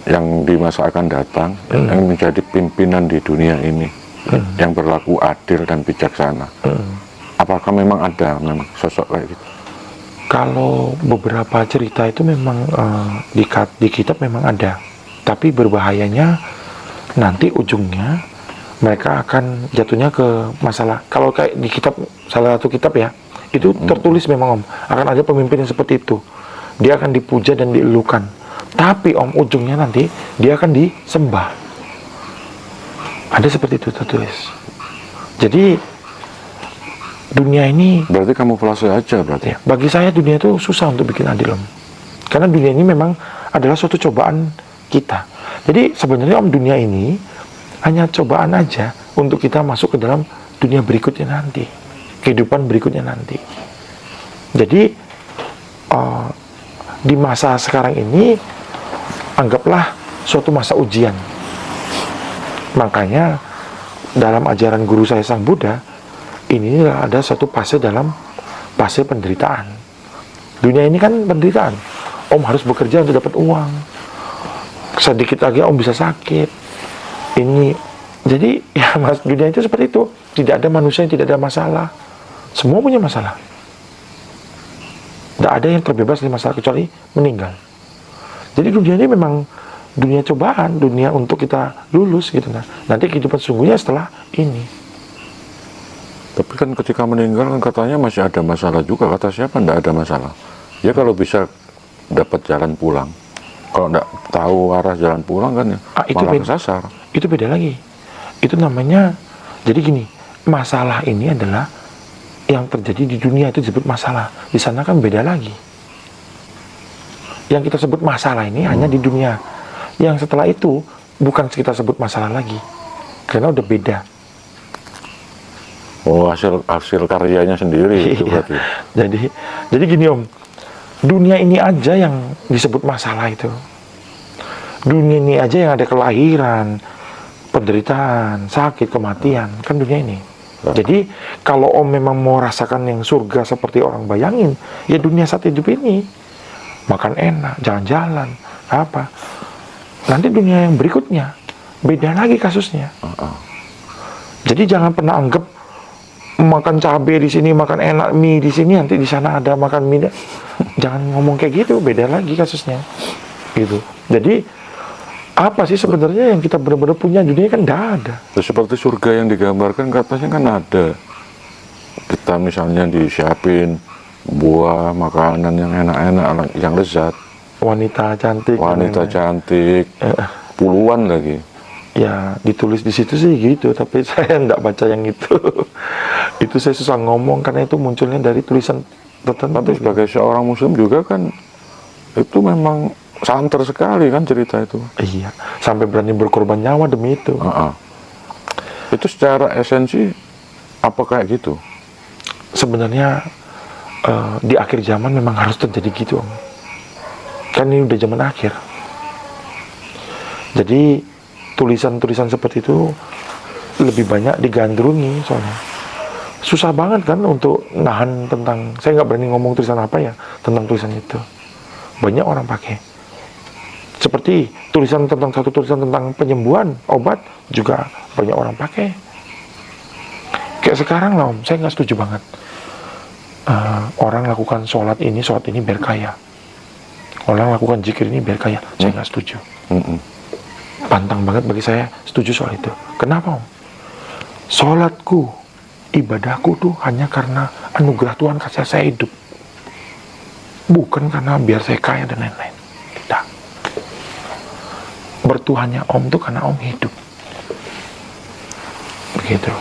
B: yang di masa akan datang yang menjadi pimpinan di dunia ini yang berlaku adil dan bijaksana. Apakah memang ada memang sosok kayak gitu?
A: Kalau beberapa cerita itu memang di kitab memang ada, tapi berbahayanya nanti ujungnya mereka akan jatuhnya ke masalah. Kalau kayak di kitab, salah satu kitab ya, itu tertulis memang Om, akan ada pemimpin yang seperti itu. Dia akan dipuja dan dielukan. Tapi Om, ujungnya nanti dia akan disembah. Ada seperti itu tertulis. Jadi dunia ini,
B: Berarti kamuflase aja berarti.
A: ya, bagi saya dunia itu susah untuk bikin adil Om. Karena dunia ini memang adalah suatu cobaan kita. Jadi sebenarnya Om, dunia ini hanya cobaan aja untuk kita masuk ke dalam dunia berikutnya nanti, kehidupan berikutnya nanti. Jadi di masa sekarang ini anggaplah suatu masa ujian. Makanya dalam ajaran guru saya Sang Buddha, ini ada suatu fase dalam fase penderitaan. Dunia ini kan penderitaan. Om harus bekerja untuk dapat uang. Sedikit lagi Om bisa sakit. Ini, jadi ya mas, dunia itu seperti itu. Tidak ada manusia yang tidak ada masalah. Semua punya masalah. Tidak ada yang terbebas dari masalah kecuali meninggal. Jadi dunia ini memang dunia cobaan, dunia untuk kita lulus gitu. Nah, nanti kehidupan sungguhnya setelah ini.
B: Tapi kan ketika meninggal kan katanya masih ada masalah juga. Kata siapa tidak ada masalah? Ya kalau bisa dapat jalan pulang. Kalau tidak tahu arah jalan pulang kan ya
A: itu
B: malah
A: beda.
B: kesasar.
A: Itu beda lagi. Itu namanya, jadi gini, masalah ini adalah yang terjadi di dunia itu disebut masalah. Di sana kan beda lagi. Yang kita sebut masalah ini hanya di dunia. Yang setelah itu bukan kita sebut masalah lagi. Karena udah beda.
B: Oh, hasil karyanya sendiri itu berarti.
A: Jadi gini Om, dunia ini aja yang disebut masalah itu. Dunia ini aja yang ada kelahiran, penderitaan, sakit, kematian, kan dunia ini. Jadi kalau Om memang mau rasakan yang surga seperti orang bayangin, ya dunia saat hidup ini. Makan enak, jalan-jalan, apa. Nanti dunia yang berikutnya beda lagi kasusnya. Jadi jangan pernah anggap makan cabai di sini, makan enak mie di sini, nanti di sana ada makan mie. Jangan ngomong kayak gitu, beda lagi kasusnya. Gitu. Jadi apa sih sebenarnya yang kita benar-benar punya dunia kan tidak ada.
B: Seperti surga yang digambarkan katanya kan ada. Kita misalnya disiapin buah, makanan yang enak-enak, yang lezat.
A: Wanita cantik.
B: Wanita cantik, puluhan lagi.
A: Ya ditulis di situ sih gitu, tapi saya enggak baca yang itu. Itu saya susah ngomong karena itu munculnya dari tulisan tertentu.
B: Tapi sebagai seorang muslim juga kan itu memang santer sekali kan cerita itu.
A: Iya, sampai berani berkorban nyawa demi itu.
B: Itu secara esensi apa kayak gitu?
A: Sebenarnya di akhir zaman memang harus terjadi gitu Om. Kan ini udah zaman akhir. Jadi tulisan-tulisan seperti itu lebih banyak digandrungi soalnya. Susah banget kan untuk nahan tentang, saya nggak berani ngomong tulisan apa ya tentang tulisan itu. Banyak orang pakai. Seperti satu tulisan tentang penyembuhan, obat juga banyak orang pakai. Kayak sekarang lah Om, saya nggak setuju banget. Orang lakukan sholat ini biar kaya. Orang lakukan zikir ini biar kaya. Saya nggak setuju. Pantang banget bagi saya setuju soal itu. Kenapa Om? Sholatku, ibadahku tuh hanya karena anugerah Tuhan kasih saya hidup. Bukan karena biar saya kaya dan lain-lain. Tidak. Bertuhannya Om tuh karena Om hidup. Begitu.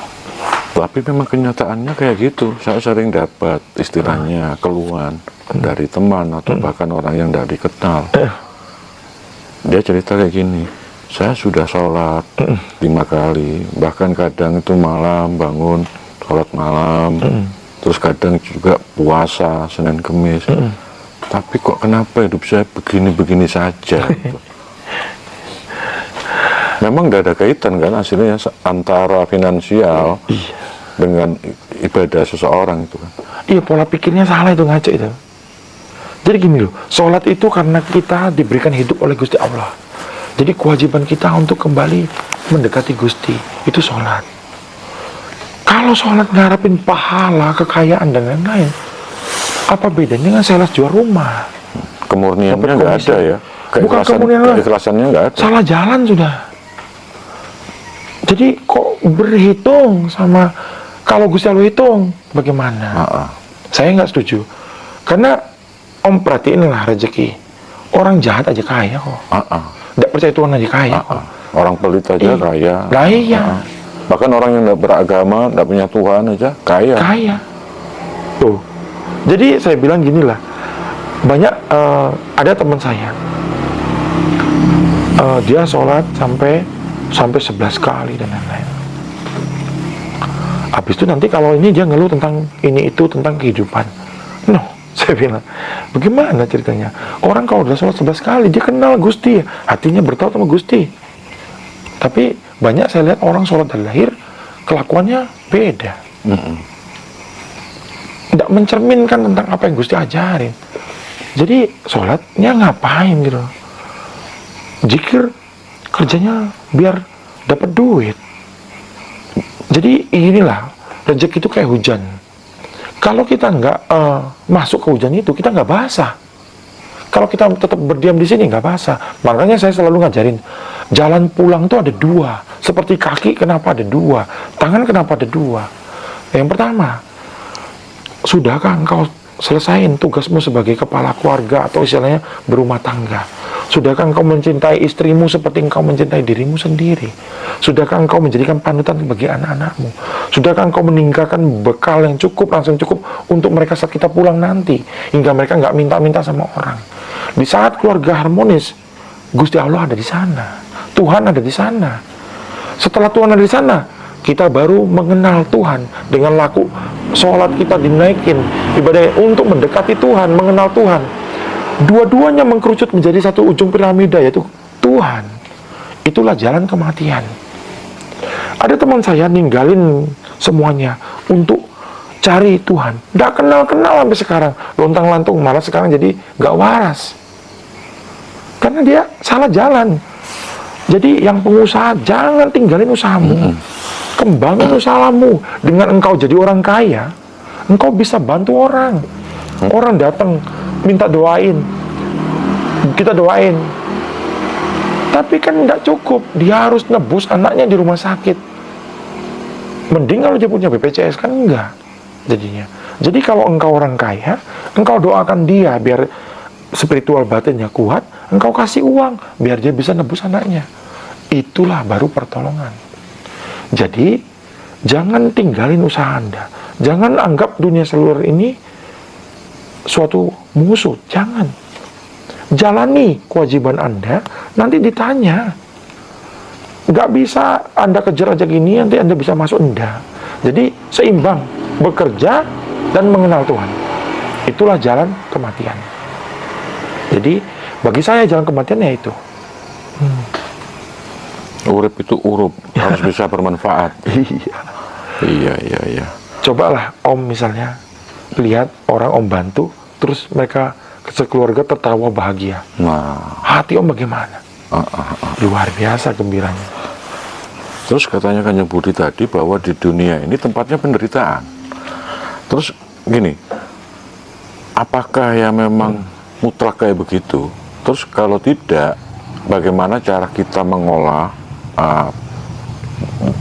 B: Tapi memang kenyataannya kayak gitu. Saya sering dapat istilahnya keluhan dari teman atau bahkan orang yang tidak dikenal. Dia cerita kayak gini, saya sudah sholat 5 kali, bahkan kadang itu malam bangun sholat malam, terus kadang juga puasa Senin Kemis. Tapi kok kenapa hidup saya begini-begini saja? Memang tidak ada kaitan kan hasilnya antara finansial dengan ibadah seseorang itu kan.
A: Iya, pola pikirnya salah itu, ngaco itu. Jadi gini loh, sholat itu karena kita diberikan hidup oleh Gusti Allah. Jadi kewajiban kita untuk kembali mendekati Gusti, itu sholat. Kalau sholat ngarepin pahala, kekayaan dan lain-lain, apa bedanya dengan sales jual rumah?
B: Kemurniannya nggak ada ya.
A: Bukan kemurnian,
B: keikhlasannya nggak ada.
A: salah jalan sudah. Jadi kok berhitung sama kalau Gusti Allah hitung bagaimana? Saya nggak setuju. Karena Om perhatiin lah rezeki. Orang jahat aja kaya kok. Nggak percaya Tuhan aja kaya kok.
B: Orang pelit aja kaya.
A: Lah iya.
B: Bahkan orang yang nggak beragama, nggak punya Tuhan aja kaya.
A: Kaya. Tuh. Jadi saya bilang gini lah. Banyak ada teman saya. Dia sholat sampai 11 kali dan lain-lain. Habis itu nanti kalau ini dia ngeluh tentang ini itu tentang kehidupan. No, saya bilang, bagaimana ceritanya? Orang kalau udah sholat 11 kali dia kenal Gusti, hatinya bertaut sama Gusti. Tapi banyak saya lihat orang sholat dari lahir kelakuannya beda. Tidak mencerminkan tentang apa yang Gusti ajarin. Jadi sholatnya ngapain gitu? Zikir kerjanya biar dapat duit. Jadi inilah rezeki itu kayak hujan. Kalau kita nggak masuk ke hujan itu, kita nggak basah. Kalau kita tetap berdiam di sini nggak basah. Makanya saya selalu ngajarin jalan pulang tuh ada 2. Seperti kaki kenapa ada 2, tangan kenapa ada 2. Yang pertama, sudahkah engkau selesain tugasmu sebagai kepala keluarga atau istilahnya berumah tangga? Sudahkah engkau mencintai istrimu seperti engkau mencintai dirimu sendiri? Sudahkah engkau menjadikan panutan bagi anak-anakmu? Sudahkah engkau meninggalkan bekal yang cukup, langsung cukup untuk mereka saat kita pulang nanti, hingga mereka nggak minta-minta sama orang? Di saat keluarga harmonis, Gusti Allah ada di sana, Tuhan ada di sana. Setelah Tuhan ada di sana, kita baru mengenal Tuhan dengan laku sholat kita dinaikin, ibadah untuk mendekati Tuhan, mengenal Tuhan. Dua-duanya mengkerucut menjadi satu ujung piramida, yaitu Tuhan. Itulah jalan kematian. Ada teman saya ninggalin semuanya untuk cari Tuhan. Nggak kenal-kenal sampai sekarang, lontang-lantung, malah sekarang jadi nggak waras. Karena dia salah jalan. Jadi yang pengusaha, jangan tinggalin usahamu. Kembangin usahamu. Dengan engkau jadi orang kaya, engkau bisa bantu orang. Orang datang minta doain, kita doain. Tapi kan tidak cukup, dia harus nebus anaknya di rumah sakit. Mending kalau dia punya BPJS, kan enggak jadinya. Jadi kalau engkau orang kaya, engkau doakan dia biar spiritual batinnya kuat, engkau kasih uang biar dia bisa nebus anaknya. Itulah baru pertolongan. Jadi jangan tinggalin usaha Anda. Jangan anggap dunia seluruh ini suatu musuh, jangan. Jalani kewajiban Anda, nanti ditanya. Nggak bisa Anda kejar aja gini, nanti Anda bisa masuk, enggak. Jadi seimbang, bekerja dan mengenal Tuhan. Itulah jalan kematian. Jadi bagi saya jalan kematian ya itu.
B: Urip itu urup, harus bisa bermanfaat. Iya.
A: Cobalah Om misalnya lihat orang Om bantu, terus mereka sekeluarga tertawa bahagia.
B: Nah,
A: Hati Om bagaimana? Luar biasa gembiranya.
B: terus katanya Kanjeng Budi tadi bahwa di dunia ini tempatnya penderitaan. Terus gini, apakah ya memang mutlak kayak begitu? Terus kalau tidak, bagaimana cara kita mengolah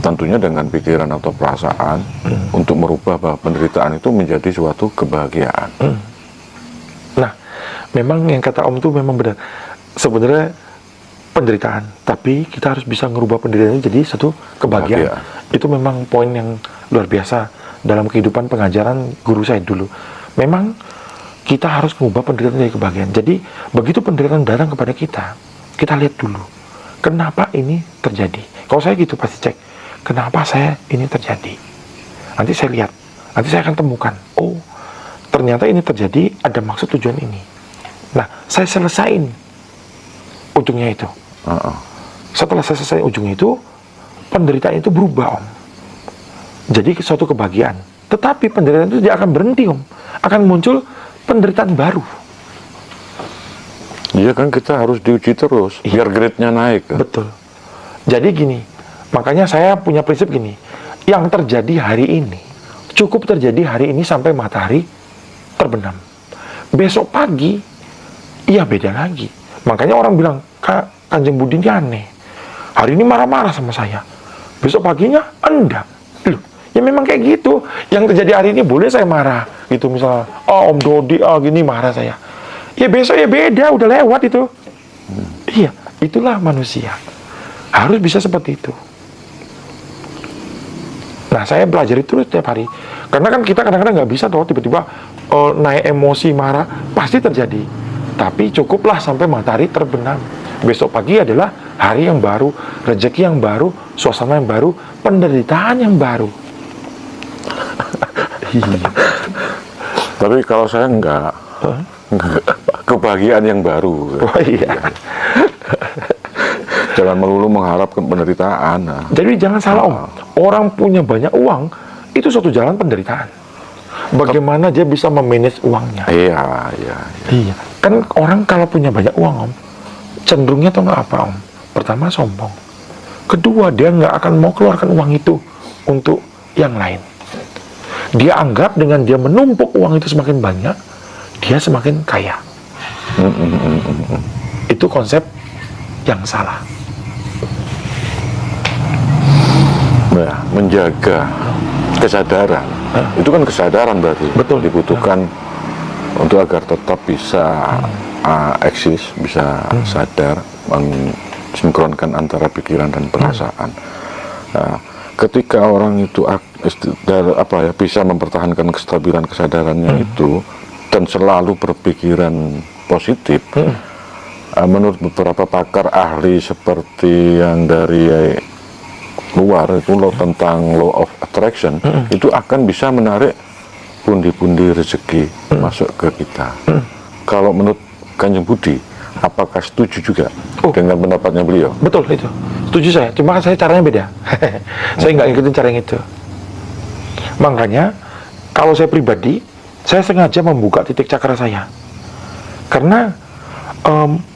B: tentunya dengan pikiran atau perasaan untuk merubah bahwa penderitaan itu menjadi suatu kebahagiaan.
A: Nah, memang yang kata Om itu memang benar. Sebenarnya penderitaan, tapi kita harus bisa merubah penderitaan itu jadi satu kebahagiaan. Itu memang poin yang luar biasa dalam kehidupan pengajaran guru saya dulu. Memang kita harus mengubah penderitaan jadi kebahagiaan. Jadi begitu penderitaan datang kepada kita, kita lihat dulu kenapa ini terjadi. Kalau saya gitu pasti cek, kenapa saya ini terjadi. Nanti saya lihat, nanti saya akan temukan, oh ternyata ini terjadi ada maksud tujuan ini. Nah, saya selesain ujungnya itu. Setelah saya selesai ujungnya itu, penderitaan itu berubah Om, jadi suatu kebahagiaan. Tetapi penderitaan itu tidak akan berhenti Om, akan muncul penderitaan baru.
B: Iya kan, kita harus diuji terus biar grade-nya naik kan?
A: Betul. Jadi gini, makanya saya punya prinsip gini, yang terjadi hari ini cukup terjadi hari ini sampai matahari terbenam. Besok pagi iya beda lagi. Makanya orang bilang, Kanjeng Budi ini aneh, hari ini marah-marah sama saya, besok paginya enggak. Loh, ya memang kayak gitu. Yang terjadi hari ini boleh saya marah gitu, misalnya Om Dodi gini marah saya, ya besok ya beda, udah lewat itu. Iya, itulah manusia, harus bisa seperti itu. Nah, saya belajar itu setiap hari, karena kan kita kadang-kadang nggak bisa tuh tiba-tiba naik emosi marah, pasti terjadi. Tapi cukuplah sampai matahari terbenam. Besok pagi adalah hari yang baru, rezeki yang baru, suasana yang baru, penderitaan yang baru.
B: Tapi kalau saya enggak, kebahagiaan yang baru.
A: Oh iya.
B: Jangan melulu mengharap penderitaan. Nah.
A: Jadi jangan salah Om, orang punya banyak uang itu suatu jalan penderitaan. Bagaimana dia bisa memanage uangnya?
B: Iya.
A: Iya. Kan orang kalau punya banyak uang Om, cenderungnya tuh nggak apa Om? Pertama sombong. Kedua, dia nggak akan mau keluarkan uang itu untuk yang lain. Dia anggap dengan dia menumpuk uang itu semakin banyak, dia semakin kaya. Itu konsep yang salah.
B: Nah, menjaga kesadaran, itu kan kesadaran berarti.
A: Betul.
B: Dibutuhkan untuk agar tetap bisa eksis, bisa sadar, mensinkronkan antara pikiran dan perasaan. Nah, ketika orang itu bisa mempertahankan kestabilan kesadarannya itu dan selalu berpikiran positif, menurut beberapa pakar ahli seperti yang dari luar itu tentang law of attraction, itu akan bisa menarik pundi-pundi rezeki masuk ke kita. Kalau menurut Kanjeng Budi, apakah setuju juga dengan pendapatnya beliau?
A: Betul itu, setuju saya. Cuma saya caranya beda. Saya nggak ngikutin cara yang itu. Makanya kalau saya pribadi, saya sengaja membuka titik cakra saya, karena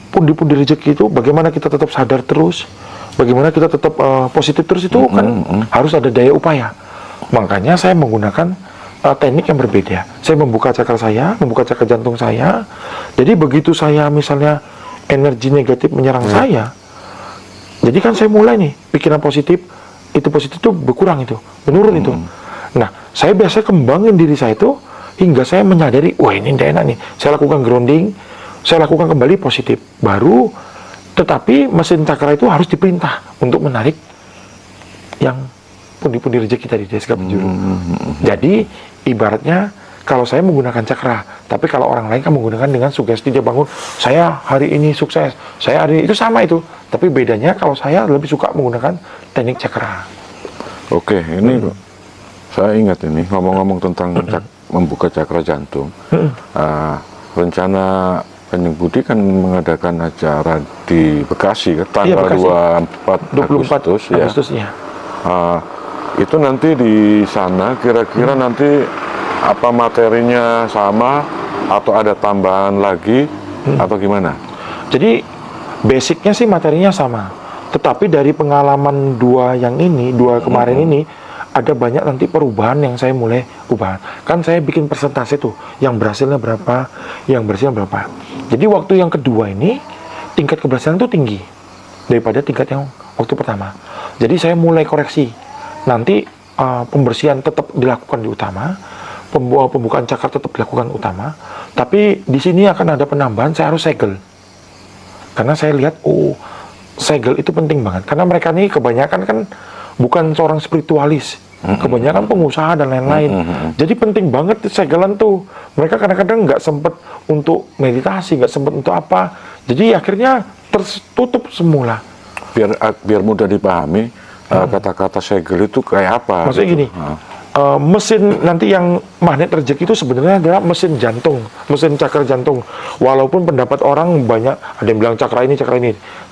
A: pundi-pundi rezeki itu bagaimana kita tetap sadar terus, bagaimana kita tetap positif terus itu kan harus ada daya upaya. Makanya saya menggunakan teknik yang berbeda. Saya membuka cakra saya, membuka cakra jantung saya. Jadi begitu saya misalnya energi negatif menyerang saya, jadi kan saya mulai nih pikiran positif itu berkurang, itu menurun itu. Nah, saya biasa kembangin diri saya itu hingga saya menyadari, wah ini tidak enak nih. Saya lakukan grounding, saya lakukan kembali positif. Baru, tetapi mesin cakra itu harus diperintah untuk menarik yang pundi-pundi rezeki tadi dari segala penjuru. Jadi ibaratnya kalau saya menggunakan cakra, tapi kalau orang lain kan menggunakan dengan sugesti, dia bangun, saya hari ini sukses, saya hari ini, itu sama itu. Tapi bedanya kalau saya lebih suka menggunakan teknik cakra.
B: Oke, ini saya ingat ini ngomong-ngomong tentang membuka cakra jantung. Rencana Kanjeng Budi kan mengadakan acara di Bekasi kan, tanggal 24 Agustus
A: ya.
B: Itu nanti di sana kira-kira nanti apa materinya sama atau ada tambahan lagi atau gimana?
A: Jadi basicnya sih materinya sama, tetapi dari pengalaman dua kemarin ini ada banyak nanti perubahan yang saya mulai ubah. Kan saya bikin persentase tuh, yang berhasilnya berapa, yang berhasilnya berapa. Jadi waktu yang kedua ini tingkat keberhasilan tuh tinggi daripada tingkat yang waktu pertama. Jadi saya mulai koreksi. Nanti pembersihan tetap dilakukan di utama, pembukaan cakar tetap dilakukan utama, tapi di sini akan ada penambahan, saya harus segel. Karena saya lihat, segel itu penting banget. Karena mereka ini kebanyakan kan bukan seorang spiritualis, kebanyakan pengusaha dan lain-lain. Jadi penting banget segelan tuh. Mereka kadang-kadang nggak sempet untuk meditasi, nggak sempet untuk apa. Jadi akhirnya tertutup semula.
B: Biar mudah dipahami, kata-kata segel itu kayak apa?
A: Maksudnya
B: gitu.
A: gini, mesin nanti yang magnet rezeki itu sebenarnya adalah mesin jantung, mesin cakra jantung. Walaupun pendapat orang banyak, ada yang bilang cakra ini,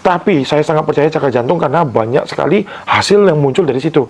A: tapi saya sangat percaya cakra jantung karena banyak sekali hasil yang muncul dari situ.